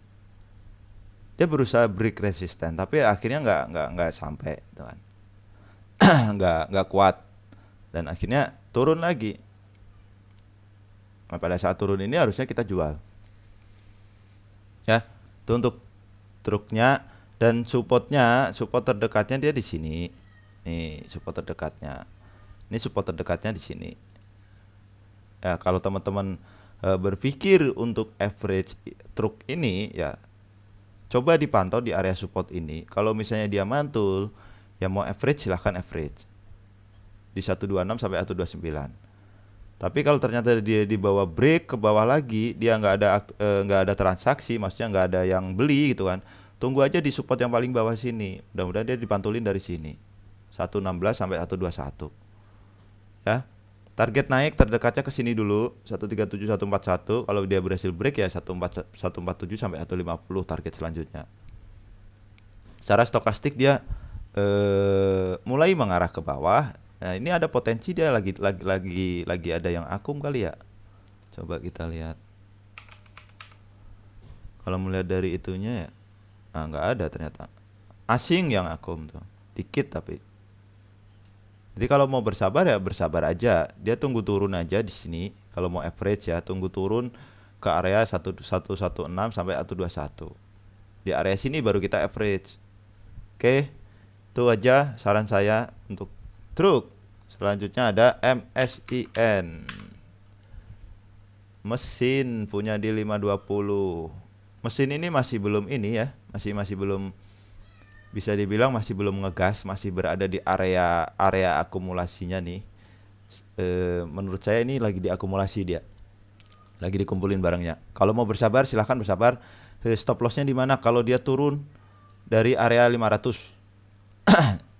Dia berusaha break resisten tapi akhirnya nggak sampai gitu kan. nggak kuat dan akhirnya turun lagi. Nah, pada saat turun ini harusnya kita jual. Ya, itu untuk truknya. Dan support terdekatnya dia di sini. Nih, support terdekatnya. Ini support terdekatnya di sini. Ya, kalau teman-teman berpikir untuk average truk ini ya coba dipantau di area support ini. Kalau misalnya dia mantul, ya mau average silahkan average di 126 sampai 129. Tapi kalau ternyata dia dibawa break ke bawah lagi, dia nggak ada transaksi, maksudnya nggak ada yang beli gitu kan. Tunggu aja di support yang paling bawah sini. Mudah-mudahan dia dipantulin dari sini. 116 sampai 121. Ya. Target naik terdekatnya ke sini dulu, 137 141. Kalau dia berhasil break ya 147 sampai 150 target selanjutnya. Secara stokastik dia mulai mengarah ke bawah. Nah, ini ada potensi dia lagi ada yang akum kali ya. Coba kita lihat. Kalau melihat dari itunya ya, nah nggak ada ternyata. Asing yang akum tuh, dikit tapi. Jadi kalau mau bersabar ya bersabar aja. Dia tunggu turun aja di sini. Kalau mau average ya tunggu turun ke area 116 sampai 121. Di area sini baru kita average. Oke. Itu aja saran saya untuk truk. Selanjutnya ada MSIN. Mesin punya di 520. Mesin ini masih belum ini ya, masih belum, bisa dibilang masih belum ngegas, masih berada di area akumulasinya nih. Menurut saya ini lagi diakumulasi dia. Lagi dikumpulin barangnya. Kalau mau bersabar silahkan bersabar. Stop lossnya di mana? Kalau dia turun dari area 500.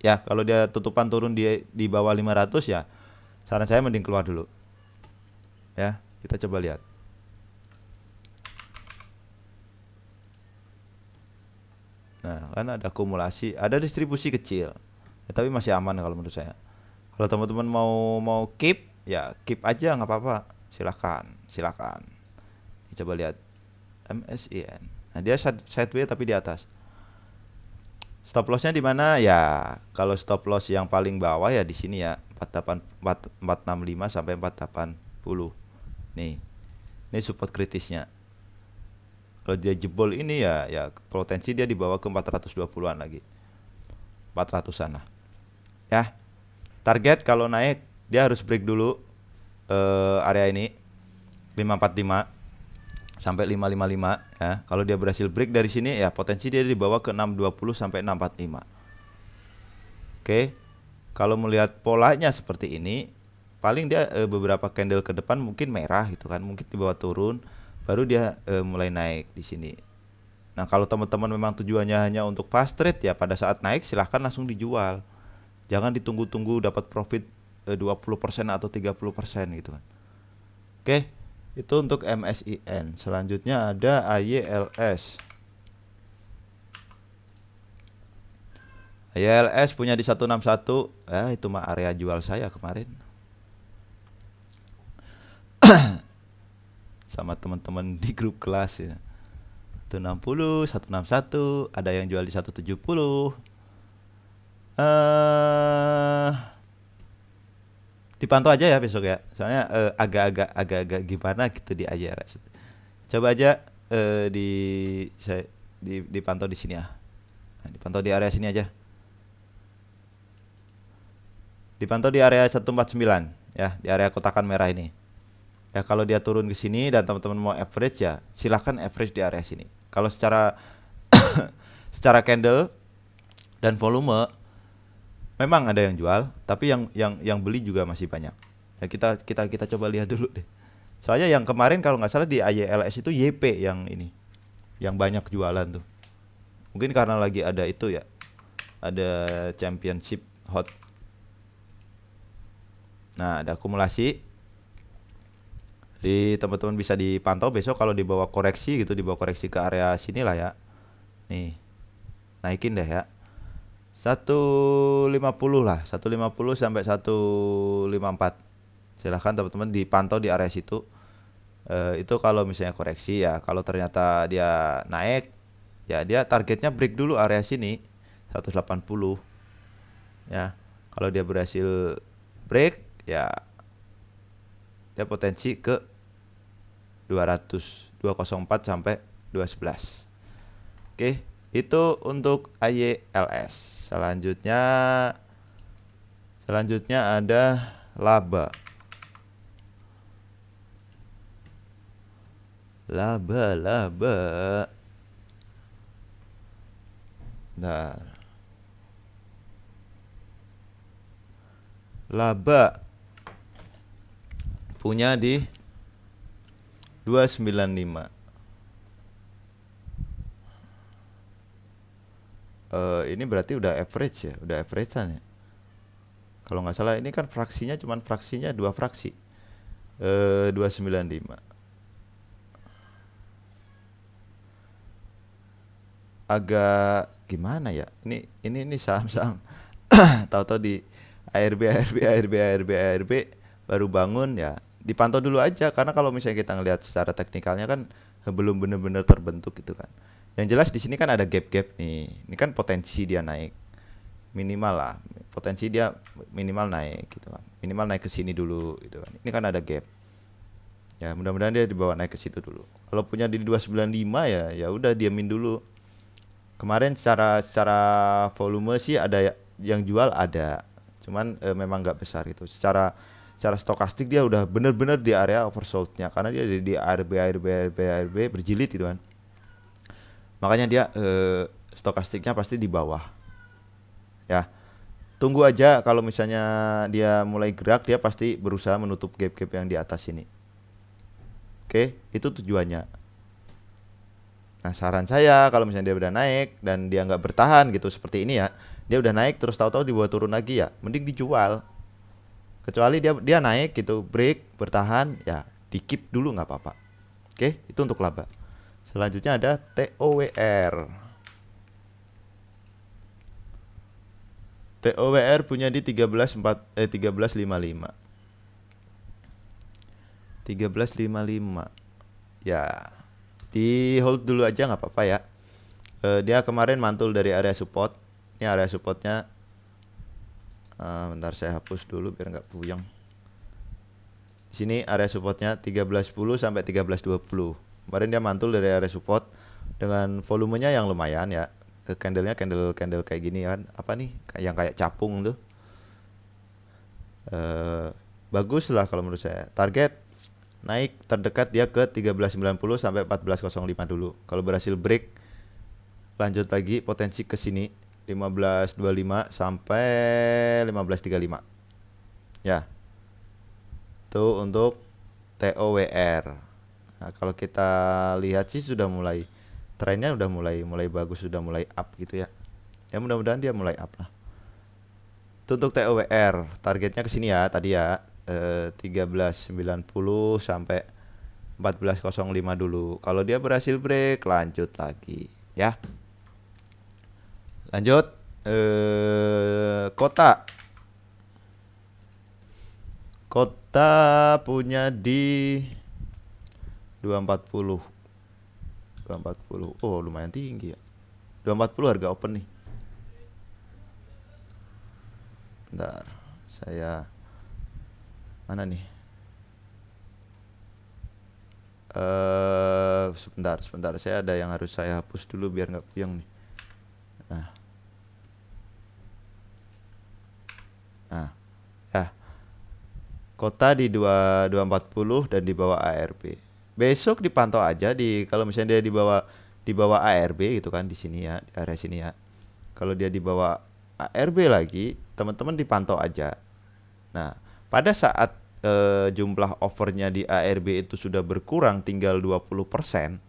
Ya, kalau dia tutupan turun di bawah 500 ya saran saya mending keluar dulu. Ya, kita coba lihat. Nah, kan ada akumulasi, ada distribusi kecil. Ya, tapi masih aman kalau menurut saya. Kalau teman-teman mau keep, ya keep aja nggak apa-apa. Silakan. Coba lihat MSIN. Nah, dia sideways tapi di atas. Stop lossnya di mana? Ya, kalau stop loss yang paling bawah ya di sini ya, 465 sampai 480. Nih. Ini support kritisnya. Kalau dia jebol ini ya potensi dia dibawa ke 420-an lagi. 400-an lah. Ya. Target kalau naik dia harus break dulu area ini 545 sampai 555 ya. Kalau dia berhasil break dari sini ya potensi dia dibawa ke 620 sampai 645. Oke. Kalau melihat polanya seperti ini, paling dia beberapa candle ke depan mungkin merah gitu kan, mungkin dibawa turun, baru dia mulai naik di sini. Nah, kalau teman-teman memang tujuannya hanya untuk fast trade ya pada saat naik silahkan langsung dijual. Jangan ditunggu-tunggu dapat profit 20% atau 30% gitu kan. Oke, itu untuk MSIN. Selanjutnya ada AYLS. AYLS punya di 161. Itu mah area jual saya kemarin. Sama teman-teman di grup kelas ya. 160, 161, ada yang jual di 170. Dipantau aja ya besok ya. Soalnya agak-agak gimana gitu di AYLS. Coba aja dipantau di sini ya. Nah, dipantau di area sini aja. Dipantau di area 149 ya, di area kotakan merah ini. Ya kalau dia turun ke sini dan teman-teman mau average ya, silahkan average di area sini. Kalau secara secara candle dan volume memang ada yang jual, tapi yang beli juga masih banyak. Ya kita coba lihat dulu deh. Soalnya yang kemarin kalau nggak salah di AYLS itu YP yang ini, yang banyak jualan tuh. Mungkin karena lagi ada itu ya, ada championship hot. Nah, ada akumulasi. Di teman-teman bisa dipantau besok kalau dibawa koreksi gitu, dibawa koreksi ke area sini lah ya. Nih, naikin deh ya. 150 lah, 150 sampai 154. Silahkan teman-teman dipantau di area situ. Itu kalau misalnya koreksi ya. Kalau ternyata dia naik, ya dia targetnya break dulu area sini 180. Ya, kalau dia berhasil break, ya dia potensi ke 204 sampai 211. Oke, itu untuk AYLS. Selanjutnya ada laba. Nah, laba punya di 295. Ini berarti udah average ya, udah average-an ya. Kalau nggak salah ini kan fraksinya cuman fraksinya 2 fraksi. 295. Agak gimana ya? Ini saham-saham tahu-tahu di ARB baru bangun ya. Dipantau dulu aja karena kalau misalnya kita ngelihat secara teknikalnya kan belum benar-benar terbentuk gitu kan. Yang jelas di sini kan ada gap-gap nih. Ini kan potensi dia naik minimal lah. Potensi dia minimal naik gitu kan. Minimal naik ke sini dulu gitu kan. Ini kan ada gap. Ya, mudah-mudahan dia dibawa naik ke situ dulu. Kalau punya di 295 ya udah diamin dulu. Kemarin secara volume sih ada yang jual ada. Cuman memang nggak besar gitu. Secara stokastik dia udah bener-bener di area oversold-nya karena dia di ARB berjilid gitu kan. Makanya dia stokastiknya pasti di bawah. Ya. Tunggu aja kalau misalnya dia mulai gerak dia pasti berusaha menutup gap-gap yang di atas ini. Oke, itu tujuannya. Nah, saran saya kalau misalnya dia udah naik dan dia nggak bertahan gitu seperti ini ya. Dia udah naik terus tahu-tahu dibawa turun lagi ya, mending dijual. Kecuali dia naik gitu, break, bertahan, ya di-keep dulu nggak apa-apa. Oke, itu untuk laba. Selanjutnya ada TOWR. TOWR punya di 1355. 1355. Ya, di hold dulu aja nggak apa-apa ya. Dia kemarin mantul dari area support. Ini area supportnya. Bentar saya hapus dulu biar nggak puyeng. Di sini area supportnya 1310 sampai 1320. Kemarin dia mantul dari area support dengan volumenya yang lumayan ya. candlenya candle kayak gini kan, apa nih yang kayak capung tuh. Bagus lah kalau menurut saya. Target naik terdekat dia ke 13.90 sampai 14.05 dulu. Kalau berhasil break, lanjut lagi potensi ke sini 15.25 sampai 15.35. Ya. Itu untuk TOWR. Nah, kalau kita lihat sih sudah mulai trennya udah mulai bagus, sudah mulai up gitu ya. Ya mudah-mudahan dia mulai up lah. Itu untuk TOWR, targetnya ke sini ya tadi ya, 13.90 sampai 14.05 dulu. Kalau dia berhasil break, lanjut lagi ya. Lanjut Kota. Kota punya di 240. 240. Oh, lumayan tinggi ya. 240 harga open nih. Bentar, saya mana nih? Sebentar, saya ada yang harus saya hapus dulu biar nggak puyeng nih. Nah, ya. Kota di 240 dan di bawah ARB. Besok dipantau aja kalau misalnya dia di bawah ARB gitu kan, di sini ya, di area sini ya. Kalau dia di bawah ARB lagi, teman-teman dipantau aja. Nah, pada saat jumlah offernya di ARB itu sudah berkurang tinggal 20%,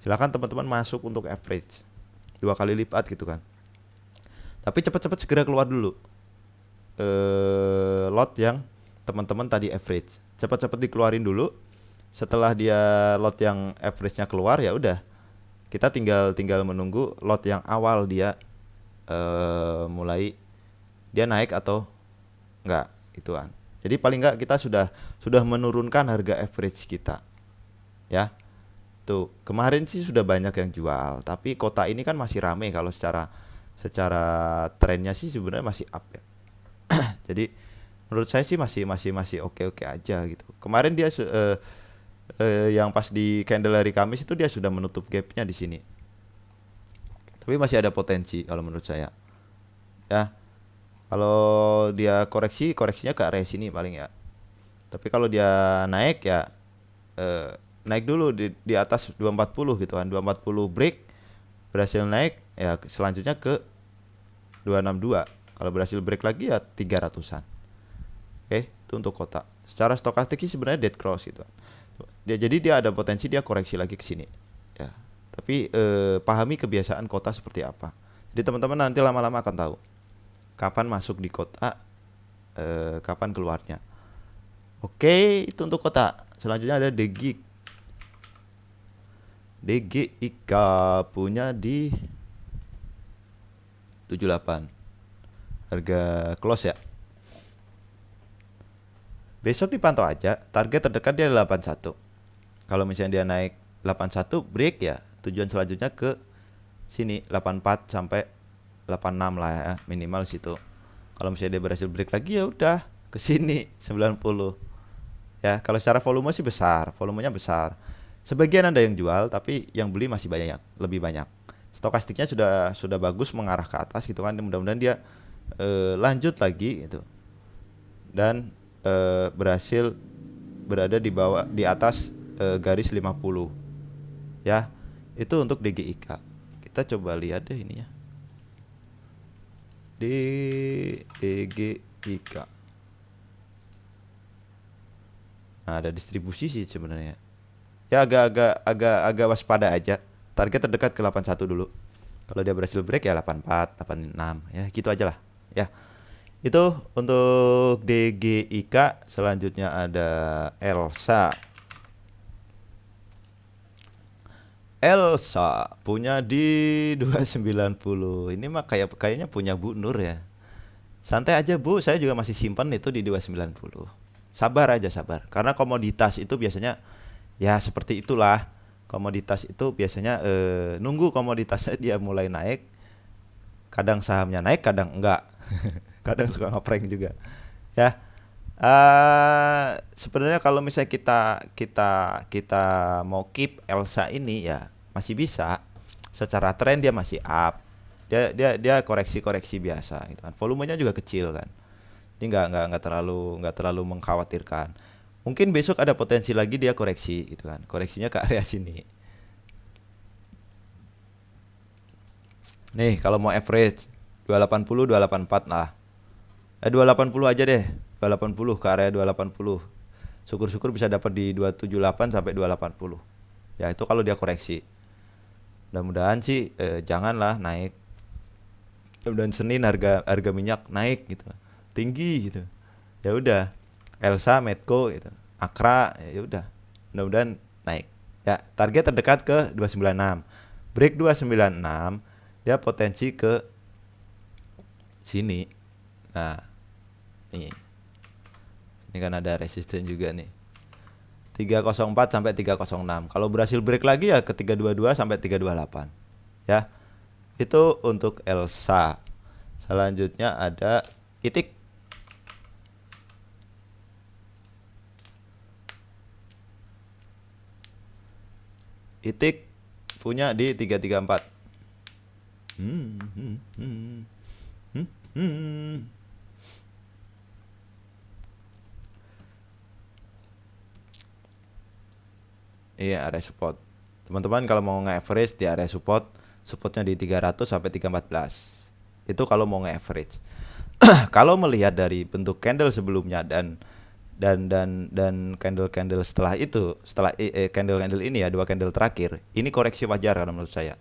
silakan teman-teman masuk untuk average 2 kali lipat gitu kan. Tapi cepat-cepat segera keluar dulu lot yang teman-teman tadi average, cepat-cepat dikeluarin dulu. Setelah dia lot yang average-nya keluar, ya udah kita tinggal menunggu lot yang awal dia mulai dia naik atau enggak ituan. Jadi paling enggak kita sudah menurunkan harga average kita. Ya. Tuh, kemarin sih sudah banyak yang jual, tapi kota ini kan masih rame kalau secara trennya sih sebenarnya masih up ya. Jadi menurut saya sih masih oke aja gitu. Kemarin dia yang pas di candle hari Kamis itu dia sudah menutup gapnya di sini. Tapi masih ada potensi kalau menurut saya. Ya. Kalau dia koreksinya ke area sini paling ya. Tapi kalau dia naik ya naik dulu di atas 240 gitu kan. 240 break, berhasil naik ya selanjutnya ke 262. Kalau berhasil break lagi ya 300-an. Oke, itu untuk kota. Secara stokastik sih sebenarnya dead cross gitu. Jadi dia ada potensi dia koreksi lagi ke sini. Ya. Tapi pahami kebiasaan kota seperti apa. Jadi teman-teman nanti lama-lama akan tahu kapan masuk di kota, kapan keluarnya. Oke, itu untuk kota. Selanjutnya ada DGIK punya di 78. Harga close ya. Besok dipantau aja, target terdekat dia 81. Kalau misalnya dia naik 81 break ya, tujuan selanjutnya ke sini 84 sampai 86 lah ya, minimal situ. Kalau misalnya dia berhasil break lagi ya udah ke sini 90. Ya, kalau secara volume sih besar, volumenya besar. Sebagian ada yang jual tapi yang beli masih banyak, lebih banyak. Stokastiknya sudah bagus mengarah ke atas gitu kan. Mudah-mudahan dia lanjut lagi gitu. Dan berhasil berada di atas garis 50. Ya. Itu untuk DGIK. Kita coba lihat deh ini ya. DGIK. Nah, ada distribusi sih sebenarnya. Ya agak waspada aja. Target terdekat ke 81 dulu. Kalau dia berhasil break ya 84, 86 ya, gitu aja lah. Ya. Itu untuk DGIK. Selanjutnya ada Elsa punya di 290. Ini mah kayaknya punya Bu Nur ya. Santai aja Bu, saya juga masih simpan itu di 290. Sabar aja, sabar. Karena komoditas itu biasanya ya seperti itulah. Komoditas itu biasanya nunggu komoditasnya dia mulai naik. Kadang sahamnya naik, kadang enggak. Kadang suka ngeprank juga. Ya. Sebenarnya kalau misalnya kita mau keep Elsa ini ya masih bisa. Secara tren dia masih up. Dia koreksi-koreksi biasa gitu kan. Volumenya juga kecil kan. Ini nggak terlalu mengkhawatirkan. Mungkin besok ada potensi lagi dia koreksi gitu kan. Koreksinya ke area sini. Nih, kalau mau average 280 284 lah. 280 aja deh. 280 ke area 280. Syukur-syukur bisa dapat di 278 sampai 280. Ya, itu kalau dia koreksi. Mudah-mudahan sih janganlah naik. Mudah-mudahan Senin harga minyak naik gitu. Tinggi gitu. Ya udah. Elsa, Medco gitu. Akra, ya udah. Mudah-mudahan naik. Ya, target terdekat ke 296. Break 296, dia potensi ke sini. Nah, nih. Ini kan ada resisten juga nih. 304 sampai 306. Kalau berhasil break lagi ya ke 322 sampai 328. Ya. Itu untuk Elsa. Selanjutnya ada Itik. Itik punya di 334. Iya, area support. Teman-teman kalau mau nge-average di area supportnya di 300 sampai 314. Itu kalau mau nge-average. Kalau melihat dari bentuk candle sebelumnya dan candle setelah itu, setelah candle ini ya, 2 candle terakhir, ini koreksi wajar kalau menurut saya.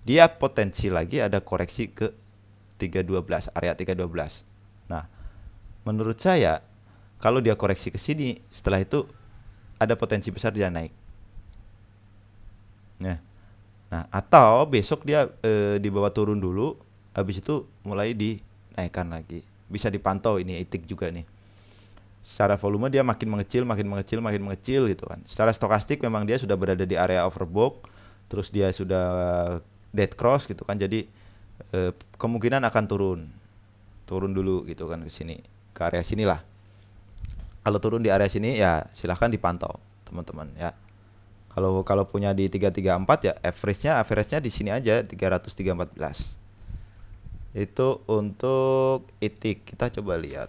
Dia potensi lagi ada koreksi ke 312, area 312. Nah, menurut saya kalau dia koreksi ke sini, setelah itu ada potensi besar dia naik. Nah, atau besok dia di bawah turun dulu, habis itu mulai dinaikkan lagi. Bisa dipantau ini Itik juga nih. Secara volume dia makin mengecil gitu kan. Secara stokastik memang dia sudah berada di area overbought, terus dia sudah dead cross gitu kan. Jadi kemungkinan akan turun dulu gitu kan ke sini, ke area sinilah. Kalau turun di area sini ya silahkan dipantau teman-teman ya. Kalau punya di 334 ya average-nya di sini aja 314. Itu untuk Itik. Kita coba lihat.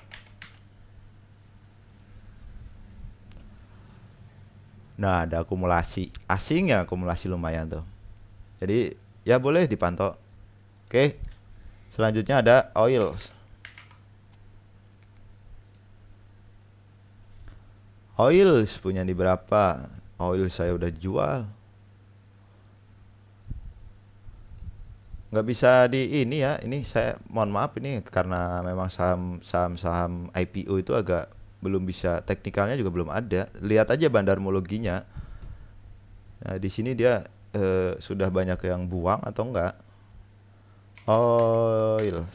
Nah, ada akumulasi. Asing ya, akumulasi lumayan tuh. Jadi ya boleh dipantau. Oke. Selanjutnya ada oil. Oil punya di berapa? Oil saya udah jual. Nggak bisa di ini ya. Ini saya mohon maaf ini karena memang saham IPO itu agak belum bisa, teknikalnya juga belum ada. Lihat aja bandarmologinya. Nah, di sini dia sudah banyak yang buang atau enggak. Oil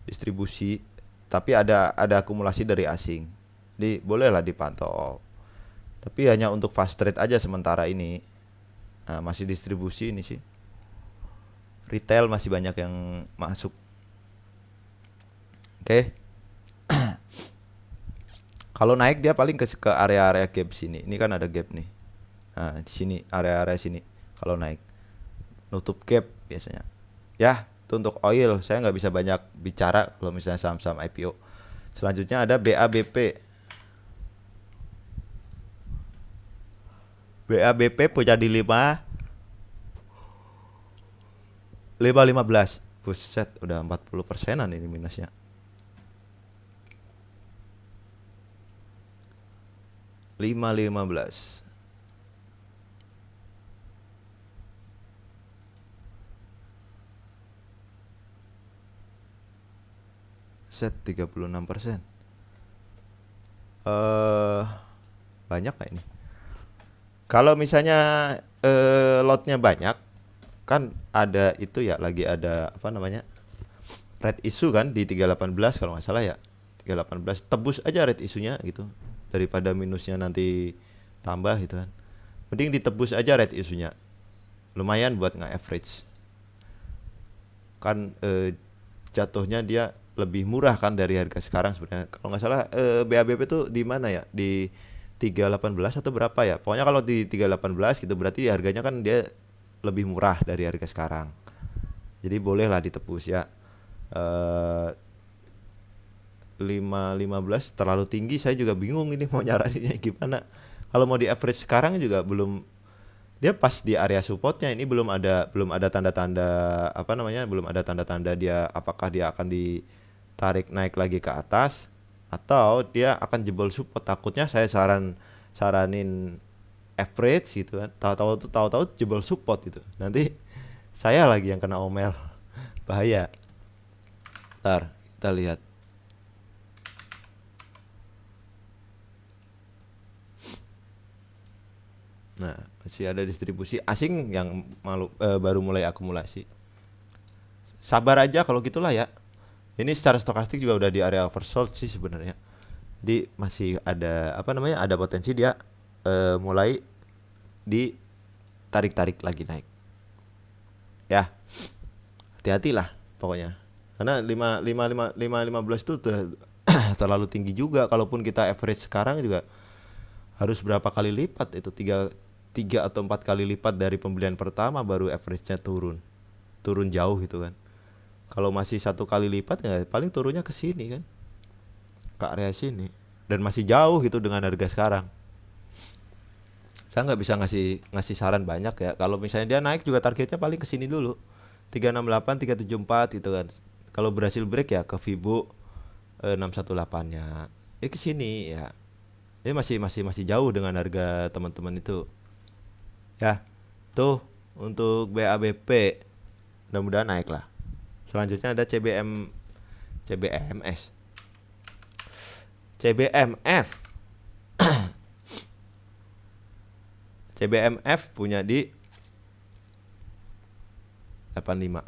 distribusi, tapi ada akumulasi dari asing. Jadi bolehlah dipantau. Tapi hanya untuk fast trade aja sementara ini. Nah, masih distribusi ini sih. Retail masih banyak yang masuk. Oke. Kalau naik dia paling ke area-area gap sini. Ini kan ada gap nih. Nah, di sini area-area sini kalau naik. Nutup gap biasanya. Ya, itu untuk oil. Saya nggak bisa banyak bicara kalau misalnya saham-saham IPO. Selanjutnya ada BABP. BABP punya di 5.15. Buset, udah 40%-an ini minusnya. $5.15. Set 36%. Banyak gak ini? Kalau misalnya lotnya banyak, kan ada itu ya, lagi ada apa namanya, red issue kan di 318 kalau nggak salah ya, 318. Tebus aja red issue-nya gitu, daripada minusnya nanti tambah gitu kan. Mending ditebus aja red issue-nya, lumayan buat nge-average kan. Jatuhnya dia lebih murah kan dari harga sekarang sebenarnya. Kalau nggak salah BABP itu di mana ya, di 318 atau berapa ya, pokoknya kalau di 318 gitu berarti harganya kan dia lebih murah dari harga sekarang. Jadi bolehlah ditebus ya. 5.15 terlalu tinggi, saya juga bingung ini mau nyaraninnya gimana. Kalau mau di average sekarang juga belum, dia pas di area supportnya ini belum ada tanda-tanda apa namanya, belum ada tanda-tanda dia apakah dia akan ditarik naik lagi ke atas atau dia akan jebol support. Takutnya saya saranin average gitu kan, tahu-tahu jebol support itu, nanti saya lagi yang kena omel, bahaya. Ntar kita lihat. Nah, masih ada distribusi asing yang baru mulai akumulasi. Sabar aja kalau gitulah ya. Ini secara stokastik juga udah di area oversold sih sebenarnya. Jadi masih ada apa namanya? Ada potensi dia mulai ditarik-tarik lagi naik. Ya, hati-hatilah pokoknya. Karena 15 itu terlalu tinggi juga. Kalaupun kita average sekarang juga harus berapa kali lipat itu, tiga atau 4 kali lipat dari pembelian pertama baru average-nya turun jauh gitu kan. Kalau masih 1 kali lipat ya paling turunnya ke sini kan, ke area sini, dan masih jauh gitu dengan harga sekarang. Saya nggak bisa ngasih saran banyak ya. Kalau misalnya dia naik juga targetnya paling ke sini dulu, 368 374 gitu kan. Kalau berhasil break ya ke Fibo 618-nya ke sini ya. Ini masih jauh dengan harga teman-teman itu. Ya, tuh untuk BABP mudah-mudahan naik lah. Selanjutnya ada CBMF. CBMF punya di 85.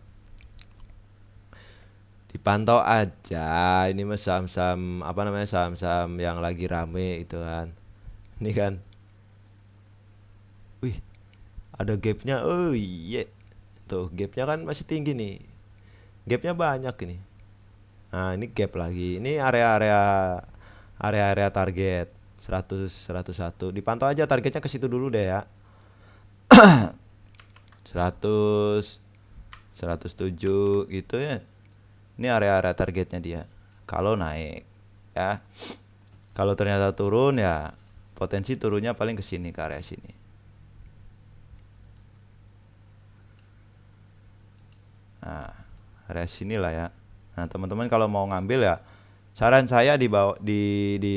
Dipantau aja, ini mah saham-saham apa namanya, saham-saham yang lagi rame itu kan. Ini kan, wih, ada gapnya. Oh iya, tuh gapnya kan masih tinggi nih, gapnya banyak ini. Nah ini gap lagi, ini area target 100 101. Dipantau aja targetnya ke situ dulu deh ya. 100 107 gitu ya. Ini area targetnya dia. Kalau naik ya. Kalau ternyata turun ya potensi turunnya paling ke sini, ke area sini. Nah, area sini lah ya. Nah, teman-teman kalau mau ngambil ya saran saya di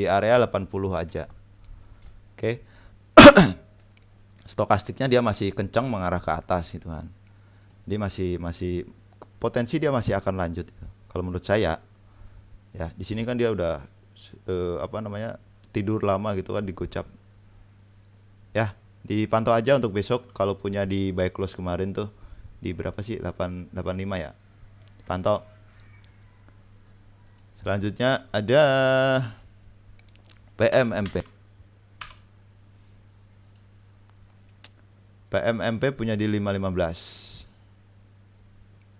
area 80 aja. Oke. Stokastiknya dia masih kencang mengarah ke atas gitu kan. Dia masih potensi dia masih akan lanjut gitu. Kalau menurut saya ya, di sini kan dia udah apa namanya, tidur lama gitu kan di gocap. Ya, dipantau aja untuk besok kalau punya di buy close kemarin tuh di berapa sih? 885 ya. Pantau. Selanjutnya ada PMMP. PMMP punya di 515.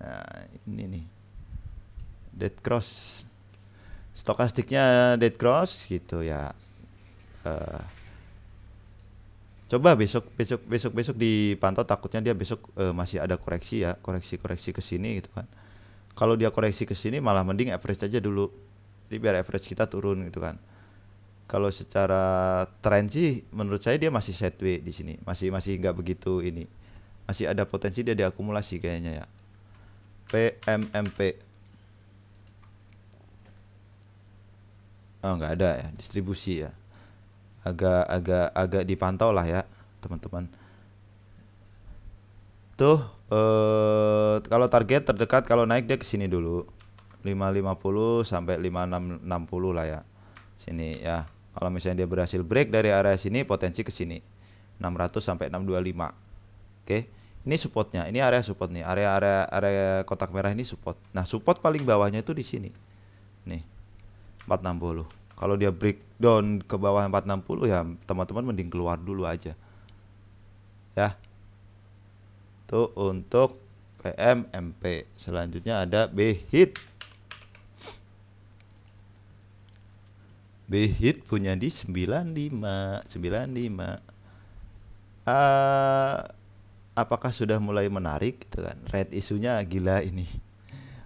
Nah, ini nih. Dead cross. Stokastiknya dead cross gitu ya. Coba besok dipantau, takutnya dia besok masih ada koreksi ya, koreksi ke sini gitu kan. Kalau dia koreksi ke sini malah mending average aja dulu. Jadi biar average kita turun gitu kan. Kalau secara tren sih menurut saya dia masih sideways di sini. Masih nggak begitu ini. Masih ada potensi dia diakumulasi kayaknya ya. PMMP. Oh, nggak ada ya, distribusi ya. Agak dipantau lah ya, teman-teman. Tuh kalau target terdekat kalau naik dia ke sini dulu. 550 sampai 5660 lah ya. Sini ya. Kalau misalnya dia berhasil break dari area sini, potensi ke sini 600 sampai 625. Oke. Ini supportnya, ini area support nih, area kotak merah ini support. Nah, support paling bawahnya itu di sini. Nih. 460. Kalau dia breakdown ke bawah 460 ya teman-teman mending keluar dulu aja. Ya. Tuh untuk PMMP. Selanjutnya ada BHIT. BHIT punya di 95. apakah sudah mulai menarik gitu kan. Red isunya gila ini.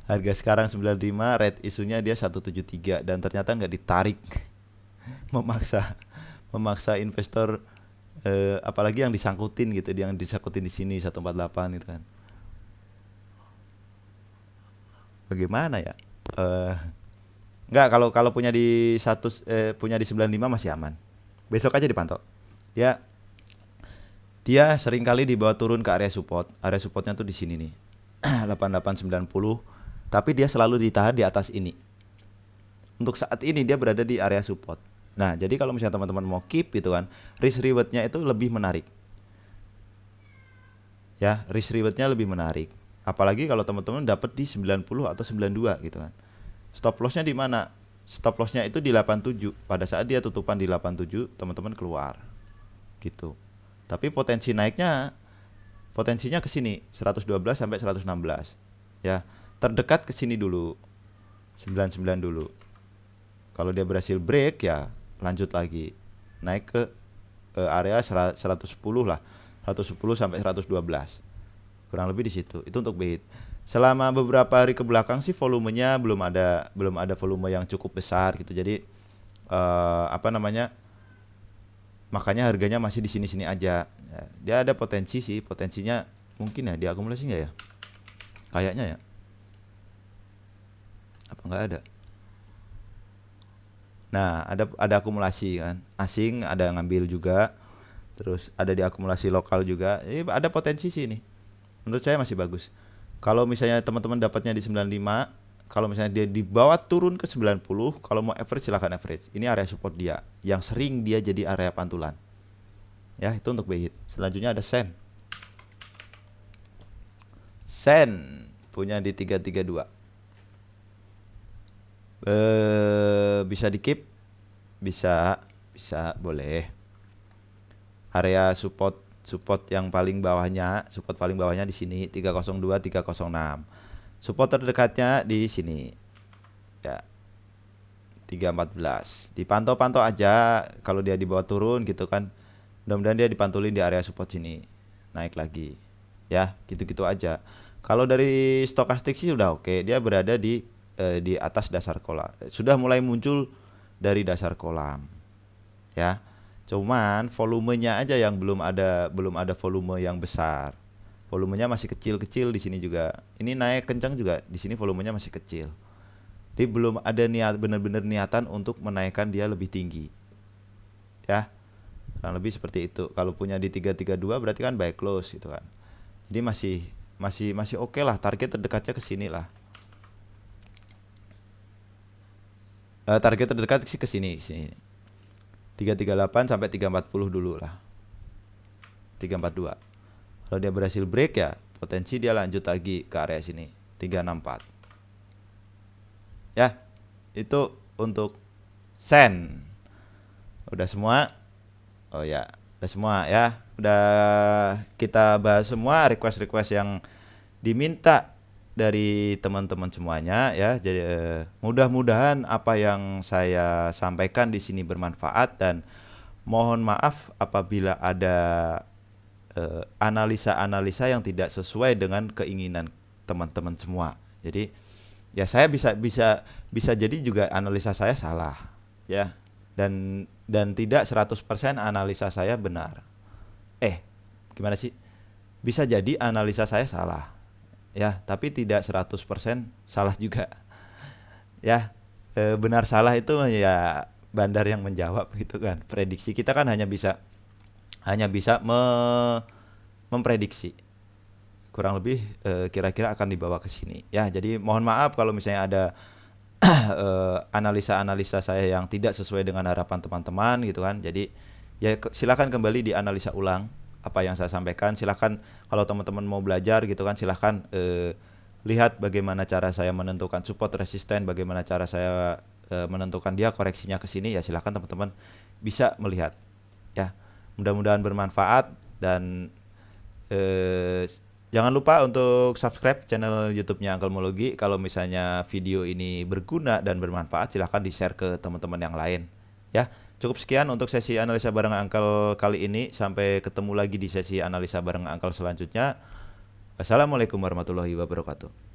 Harga sekarang 95, red isunya dia 173 dan ternyata nggak ditarik. memaksa investor, apalagi yang disangkutin gitu, yang disangkutin di sini 148 gitu kan. Bagaimana ya? Enggak, kalau punya di punya di 95 masih aman. Besok aja dipantau. Dia sering kali dibawa turun ke area support. Area supportnya tuh di sini nih. 8890, tapi dia selalu ditahan di atas ini. Untuk saat ini dia berada di area support. Nah, jadi kalau misalnya teman-teman mau keep gitu kan, risk rewardnya itu lebih menarik. Ya, risk rewardnya lebih menarik. Apalagi kalau teman-teman dapat di 90 atau 92 gitu kan. Stop lossnya di mana? Stop lossnya itu di 87. Pada saat dia tutupan di 87, teman-teman keluar. Gitu. Tapi potensinya ke sini 112 sampai 116. Ya, terdekat ke sini dulu. 99 dulu. Kalau dia berhasil break ya lanjut lagi. Naik ke area 110 lah. 110 sampai 112. Kurang lebih di situ. Itu untuk bait. Selama beberapa hari ke belakang sih volumenya belum ada volume yang cukup besar gitu. Jadi makanya harganya masih di sini-sini aja. Ya, dia ada potensinya mungkin ya diakumulasi nggak ya? Kayaknya ya. Apa nggak ada? Nah, ada akumulasi kan. Asing ada ngambil juga. Terus ada diakumulasi lokal juga. Ada potensi sih ini. Menurut saya masih bagus. Kalau misalnya teman-teman dapatnya di 95, kalau misalnya dia dibawa turun ke 90, kalau mau average silakan average. Ini area support dia, yang sering dia jadi area pantulan. Ya, itu untuk bait. Selanjutnya ada Sen. Sen punya di 332. Bisa di keep, bisa boleh. Area support yang paling bawahnya, di sini 302 306. Support terdekatnya di sini. Ya. 314. Dipantau-pantau aja kalau dia dibawa turun gitu kan. Mudah-mudahan dia dipantulin di area support sini. Naik lagi. Ya, gitu-gitu aja. Kalau dari stokastik sih udah oke. Dia berada di atas dasar kolam. Sudah mulai muncul dari dasar kolam. Ya. Cuman volumenya aja yang belum ada volume yang besar. Volumenya masih kecil-kecil di sini juga. Ini naik kencang juga, di sini volumenya masih kecil. Jadi belum ada benar-benar niatan untuk menaikkan dia lebih tinggi. Ya. Kurang lebih seperti itu. Kalau punya di 332 berarti kan buy close gitu kan. Jadi masih oke lah, target terdekatnya ke sini lah. Target terdekat sih ke sini. 338 sampai 340 dulu lah. 342. Kalau dia berhasil break ya, potensi dia lanjut lagi ke area sini, 364. Ya, itu untuk Sen. Udah semua? Oh ya, udah semua ya. Udah kita bahas semua request-request yang diminta dari teman-teman semuanya ya. Jadi mudah-mudahan apa yang saya sampaikan di sini bermanfaat, dan mohon maaf apabila ada analisa-analisa yang tidak sesuai dengan keinginan teman-teman semua. Jadi ya saya bisa jadi juga analisa saya salah ya, dan tidak 100% analisa saya benar. Gimana sih? Bisa jadi analisa saya salah. Ya, tapi tidak 100% salah juga. Ya, benar salah itu ya bandar yang menjawab gitu kan. Prediksi kita kan hanya bisa memprediksi. Kurang lebih kira-kira akan dibawa ke sini. Ya, jadi mohon maaf kalau misalnya ada analisa-analisa saya yang tidak sesuai dengan harapan teman-teman gitu kan. Jadi ya silakan kembali dianalisa ulang apa yang saya sampaikan. Silakan kalau teman-teman mau belajar gitu kan, silakan lihat bagaimana cara saya menentukan support resisten, bagaimana cara saya menentukan dia koreksinya ke sini. Ya silakan teman-teman bisa melihat. Ya, mudah-mudahan bermanfaat, dan jangan lupa untuk subscribe channel YouTube-nya Uncle Mologi. Kalau misalnya video ini berguna dan bermanfaat, silakan di-share ke teman-teman yang lain. Ya, Cukup sekian untuk sesi analisa bareng Uncle kali ini. Sampai ketemu lagi di sesi analisa bareng Uncle selanjutnya. Assalamualaikum warahmatullahi wabarakatuh.